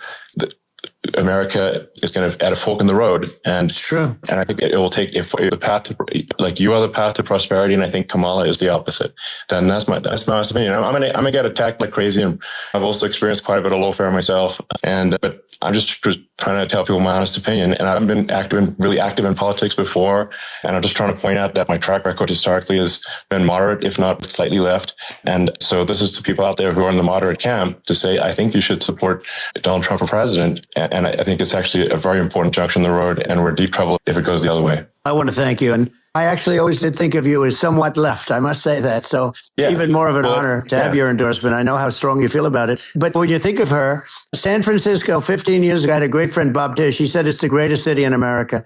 America is going to at a fork in the road, and it's true. And I think it will take the path to, like, you are the path to prosperity, and I think Kamala is the opposite. Then that's my honest opinion. I'm gonna get attacked like crazy, and I've also experienced quite a bit of lawfare myself. But I'm just trying to tell people my honest opinion, and I've been really active in politics before, and I'm just trying to point out that my track record historically has been moderate, if not slightly left. And so this is to people out there who are in the moderate camp to say, I think you should support Donald Trump for president. And I think it's actually a very important junction in the road, and we're in deep trouble if it goes the other way. I want to thank you. And I actually always did think of you as somewhat left. I must say that. So even more of an honor to have your endorsement. I know how strong you feel about it. But when you think of her, San Francisco, 15 years ago, I had a great friend, Bob Tish. He said it's the greatest city in America.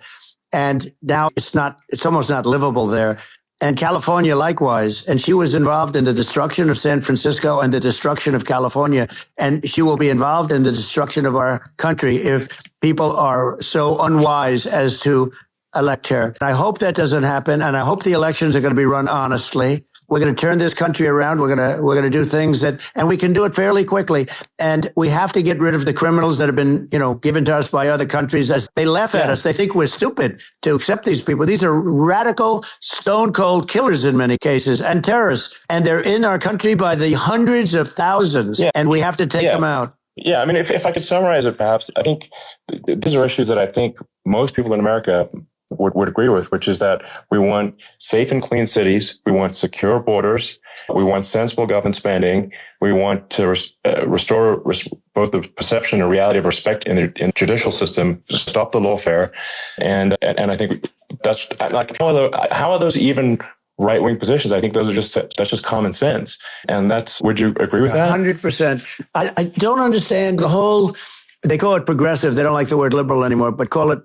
And now it's almost not livable there. And California likewise. And she was involved in the destruction of San Francisco and the destruction of California. And she will be involved in the destruction of our country if people are so unwise as to elect her. And I hope that doesn't happen. And I hope the elections are going to be run honestly. We're going to turn this country around. We're going to do things and we can do it fairly quickly. And we have to get rid of the criminals that have been, given to us by other countries. As they laugh at us, they think we're stupid to accept these people. These are radical, stone cold killers in many cases and terrorists. And they're in our country by the hundreds of thousands. And we have to take them out. Yeah. I mean, if I could summarize it, perhaps, I think these are issues that I think most people in America would agree with, which is that we want safe and clean cities. We want secure borders. We want sensible government spending. We want to restore both the perception and reality of respect in the judicial system, to stop the lawfare. And I think that's like, how are those even right-wing positions? I think that's just common sense. And would you agree with that? 100%. I don't understand they call it progressive. They don't like the word liberal anymore, but call it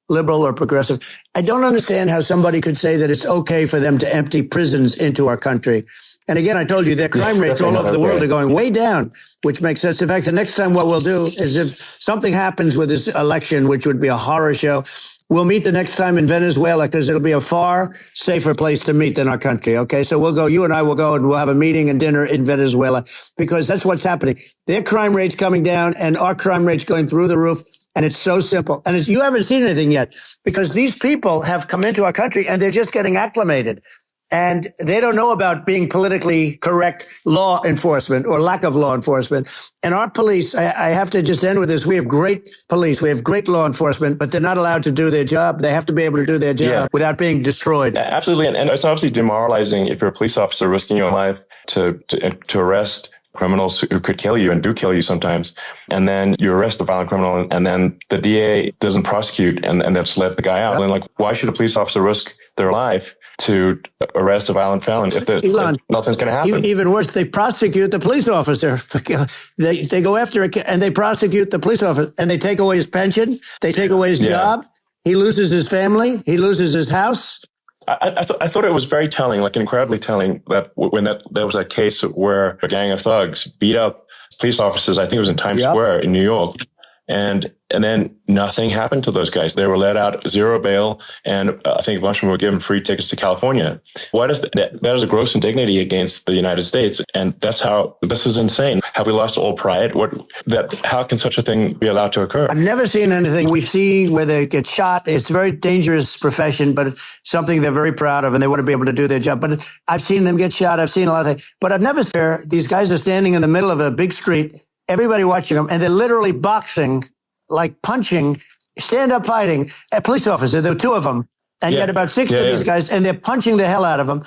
liberal or progressive. I don't understand how somebody could say that it's okay for them to empty prisons into our country. And again, I told you their crime rates all over the world are going way down, which makes sense. In fact, the next time what we'll do is if something happens with this election, which would be a horror show, we'll meet the next time in Venezuela because it'll be a far safer place to meet than our country. Okay, so you and I will go and we'll have a meeting and dinner in Venezuela because that's what's happening. Their crime rate's coming down and our crime rate's going through the roof. And it's so simple. And you haven't seen anything yet because these people have come into our country and they're just getting acclimated. And they don't know about being politically correct law enforcement or lack of law enforcement. And our police, I have to just end with this. We have great police. We have great law enforcement, but they're not allowed to do their job. They have to be able to do their job without being destroyed. Absolutely. And it's obviously demoralizing if you're a police officer risking your life to arrest criminals who could kill you and do kill you sometimes. And then you arrest the violent criminal and then the DA doesn't prosecute and they just let the guy out. And why should a police officer risk their life to arrest a violent felon if Ellon, nothing's going to happen? Even worse, they prosecute the police officer. They go after it and they prosecute the police officer and they take away his pension. They take away his job. He loses his family. He loses his house. I thought it was very telling, like incredibly telling, that when there was that case where a gang of thugs beat up police officers. I think it was in Times Square in New York. And then nothing happened to those guys. They were let out, zero bail, and I think a bunch of them were given free tickets to California. Why does that is a gross indignity against the United States, and this is insane. Have we lost all pride? How can such a thing be allowed to occur? I've never seen anything. We see where they get shot. It's a very dangerous profession, but it's something they're very proud of, and they want to be able to do their job. But I've seen them get shot. I've seen a lot of things, but I've never seen these guys are standing in the middle of a big street. Everybody watching them, and they're literally boxing, like punching, stand-up fighting. A police officer, there were two of them, and you had about six of these guys, and they're punching the hell out of them.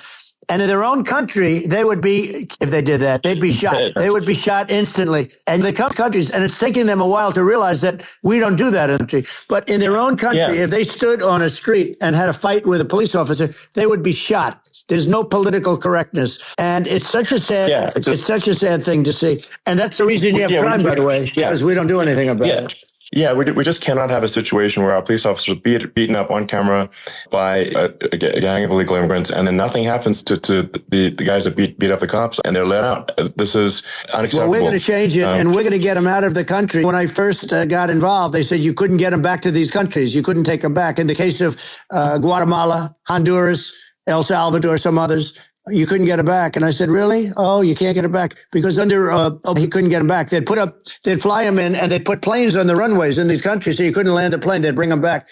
And in their own country, they would be, if they did that, they'd be shot. They would be shot instantly. And they come to countries, and it's taking them a while to realize that we don't do that in the country. But in their own country, if they stood on a street and had a fight with a police officer, they would be shot. There's no political correctness. And it's such a sad, it's such a sad thing to see. And that's the reason you have crime, by the way, because we don't do anything about it. Yeah, we just cannot have a situation where our police officers are beaten up on camera by a gang of illegal immigrants, and then nothing happens to the guys that beat up the cops, and they're let out. This is unacceptable. Well, we're going to change it, and we're going to get them out of the country. When I first got involved, they said you couldn't get them back to these countries. You couldn't take them back. In the case of Guatemala, Honduras, El Salvador, some others, you couldn't get it back. And I said, really? Oh, you can't get it back? Because he couldn't get him back. They'd fly him in and they'd put planes on the runways in these countries so you couldn't land a plane. They'd bring him back.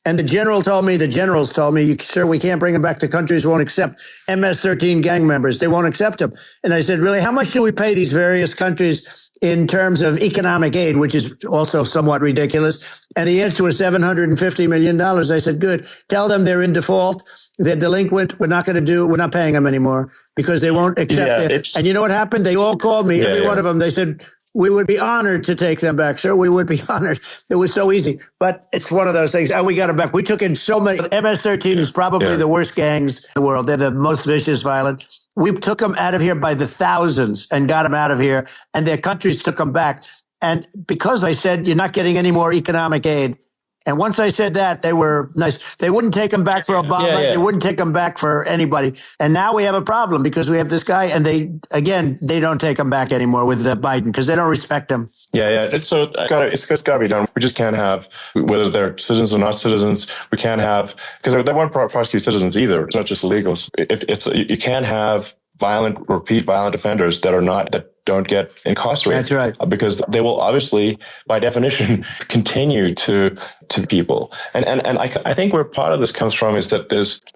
And the generals told me, sir, we can't bring him back. The countries won't accept MS-13 gang members. They won't accept them. And I said, really, how much do we pay these various countries in terms of economic aid, which is also somewhat ridiculous? And the answer was $750 million. I said, good. Tell them they're in default. They're delinquent. We're not paying them anymore because they won't accept it. And you know what happened? They all called me, every one of them. They said, We would be honored to take them back, sir. We would be honored. It was so easy. But it's one of those things. And we got them back. We took in so many. MS-13 is probably the worst gangs in the world. They're the most vicious, violent. We took them out of here by the thousands and got them out of here. And their countries took them back. And because I said, you're not getting any more economic aid. And once I said that, they were nice. They wouldn't take them back for Obama. They wouldn't take them back for anybody. And now we have a problem because we have this guy, and they don't take him back anymore with Biden because they don't respect him. It's got to be done. We just can't have, whether they're citizens or not citizens, we can't have, because they won't prosecute citizens either. It's not just illegals. You can't have repeat violent offenders that don't get incarcerated. That's right. Because they will obviously, by definition, continue to people. And I think where part of this comes from is that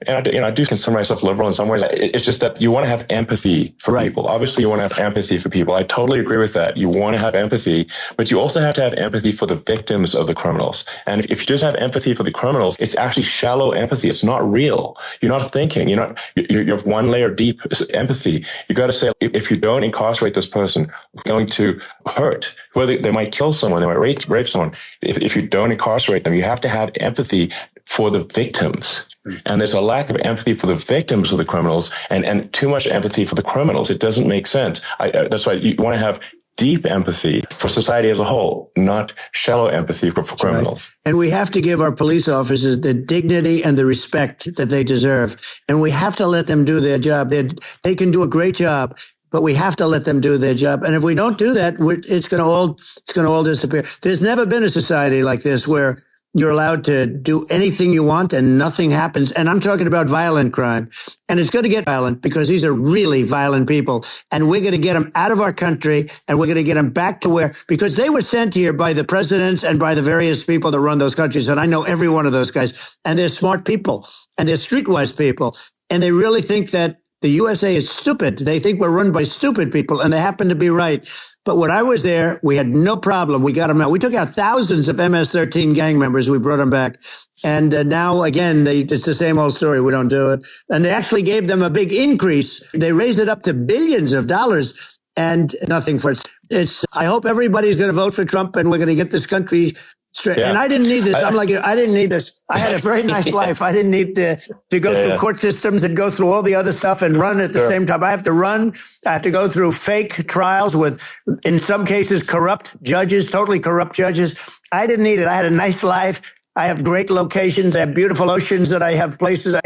I do consider myself liberal in some ways. It's just that you want to have empathy for people. Obviously, you want to have empathy for people. I totally agree with that. You want to have empathy, but you also have to have empathy for the victims of the criminals. And if you just have empathy for the criminals, it's actually shallow empathy. It's not real. You're not thinking. You're one layer deep empathy. You got to say, if you don't incarcerate this person, going to hurt, whether they might kill someone, they might rape someone. If you don't incarcerate them, you have to have empathy for the victims. And there's a lack of empathy for the victims of the criminals and too much empathy for the criminals. It doesn't make sense. That's why you want to have deep empathy for society as a whole, not shallow empathy for criminals. Right. And we have to give our police officers the dignity and the respect that they deserve. And we have to let them do their job. They can do a great job, but we have to let them do their job. And if we don't do that, it's going to all disappear. There's never been a society like this where you're allowed to do anything you want and nothing happens. And I'm talking about violent crime. And it's going to get violent because these are really violent people. And we're going to get them out of our country and we're going to get them back to because they were sent here by the presidents and by the various people that run those countries. And I know every one of those guys. And they're smart people and they're streetwise people. And they really think that the USA is stupid. They think we're run by stupid people, and they happen to be right. But when I was there, we had no problem. We got them out. We took out thousands of MS-13 gang members. We brought them back. And now, again, it's the same old story. We don't do it. And they actually gave them a big increase. They raised it up to billions of dollars and nothing for it. I hope everybody's going to vote for Trump, and we're going to get this country straight. Yeah. And I didn't need this. I didn't need this. I had a very nice life. I didn't need to go through court systems and go through all the other stuff and run at the same time. I have to run. I have to go through fake trials with, in some cases, corrupt judges, totally corrupt judges. I didn't need it. I had a nice life. I have great locations. I have beautiful oceans that I have places.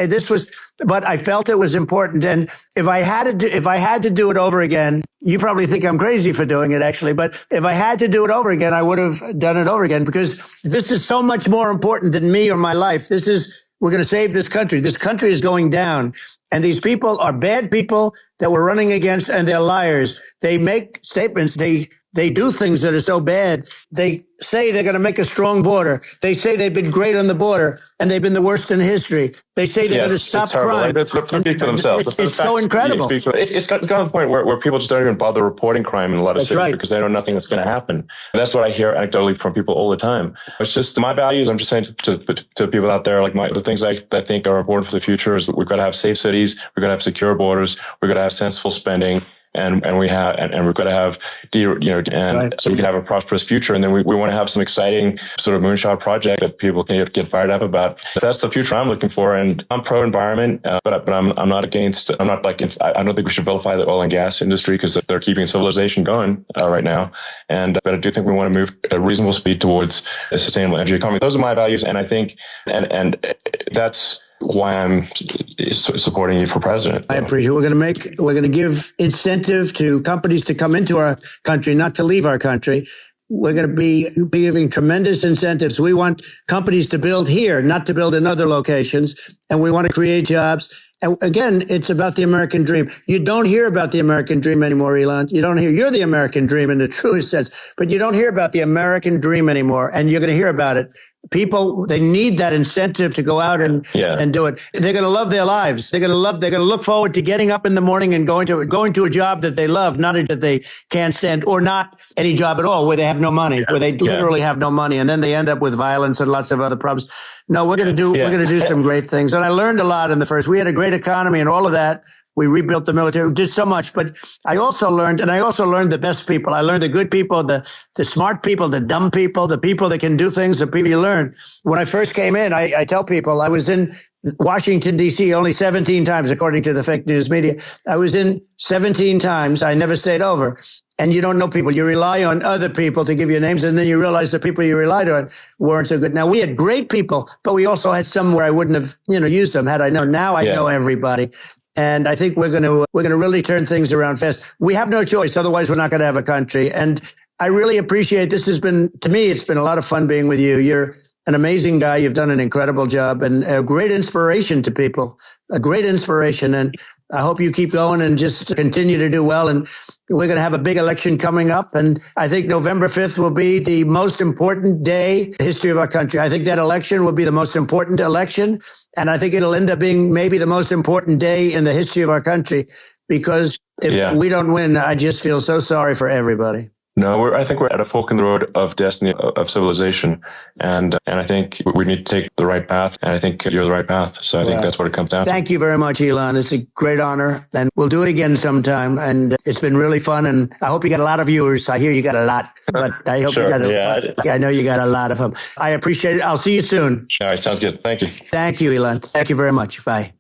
But I felt it was important. And if I had to do it over again, you probably think I'm crazy for doing it, actually. But if I had to do it over again, I would have done it over again because this is so much more important than me or my life. We're going to save this country. This country is going down. And these people are bad people that we're running against, and they're liars. They make statements. They do things that are so bad. They say they're going to make a strong border. They say they've been great on the border, and they've been the worst in history. They say they're going to stop crime. They speak for themselves. It's so incredible. It's got to the point where people just don't even bother reporting crime in a lot of cities because they know nothing that's going to happen. And that's what I hear anecdotally from people all the time. It's just my values. I'm just saying to people out there, like the things I think are important for the future is that we've got to have safe cities. We've got to have secure borders. We've got to have sensible spending. And we've got to have, so we can have a prosperous future. And then we want to have some exciting sort of moonshot project that people can get fired up about. That's the future I'm looking for. And I'm pro environment, but I'm not against, I don't think we should vilify the oil and gas industry because they're keeping civilization going right now. But I do think we want to move at a reasonable speed towards a sustainable energy economy. Those are my values. And I think, and that's why I'm supporting you for president. I appreciate it. We're going to give incentive to companies to come into our country, not to leave our country. We're going to be giving tremendous incentives. We want companies to build here, not to build in other locations. And we want to create jobs. And again, it's about the American dream. You don't hear about the American dream anymore, Ellon. You're the American dream in the truest sense, but you don't hear about the American dream anymore. And you're going to hear about it. People, they need that incentive to go out and do it. They're going to love their lives. They're going to look forward to getting up in the morning and going to a job that they love, not that they can't stand, or not any job at all where they have no money, where they literally have no money. And then they end up with violence and lots of other problems. No, we're going to do some great things. And I learned a lot in the first. We had a great economy and all of that. We rebuilt the military. We did so much. But I also learned the best people. I learned the good people, the smart people, the dumb people, the people that can do things, the people you learn. When I first came in, I tell people I was in Washington, D.C. only 17 times, according to the fake news media. I was in 17 times. I never stayed over. And you don't know people. You rely on other people to give you names, and then you realize the people you relied on weren't so good. Now, we had great people, but we also had some where I wouldn't have, used them had I known. Now I know everybody. And I think we're going to really turn things around fast. We have no choice. Otherwise, we're not going to have a country. And I really appreciate this. To me, it's been a lot of fun being with you. You're an amazing guy. You've done an incredible job and a great inspiration to people, a great inspiration. And I hope you keep going and just continue to do well. And we're going to have a big election coming up. And I think November 5th will be the most important day in the history of our country. I think that election will be the most important election. And I think it'll end up being maybe the most important day in the history of our country, because if we don't win, I just feel so sorry for everybody. No, I think we're at a fork in the road of destiny, of civilization. And I think we need to take the right path. And I think you're the right path. So I think that's what it comes down to. Thank you very much, Ellon. It's a great honor. And we'll do it again sometime. And it's been really fun. And I hope you got a lot of viewers. I hear you got a lot, but I hope you got I know you got a lot of them. I appreciate it. I'll see you soon. All right. Sounds good. Thank you. Thank you, Ellon. Thank you very much. Bye.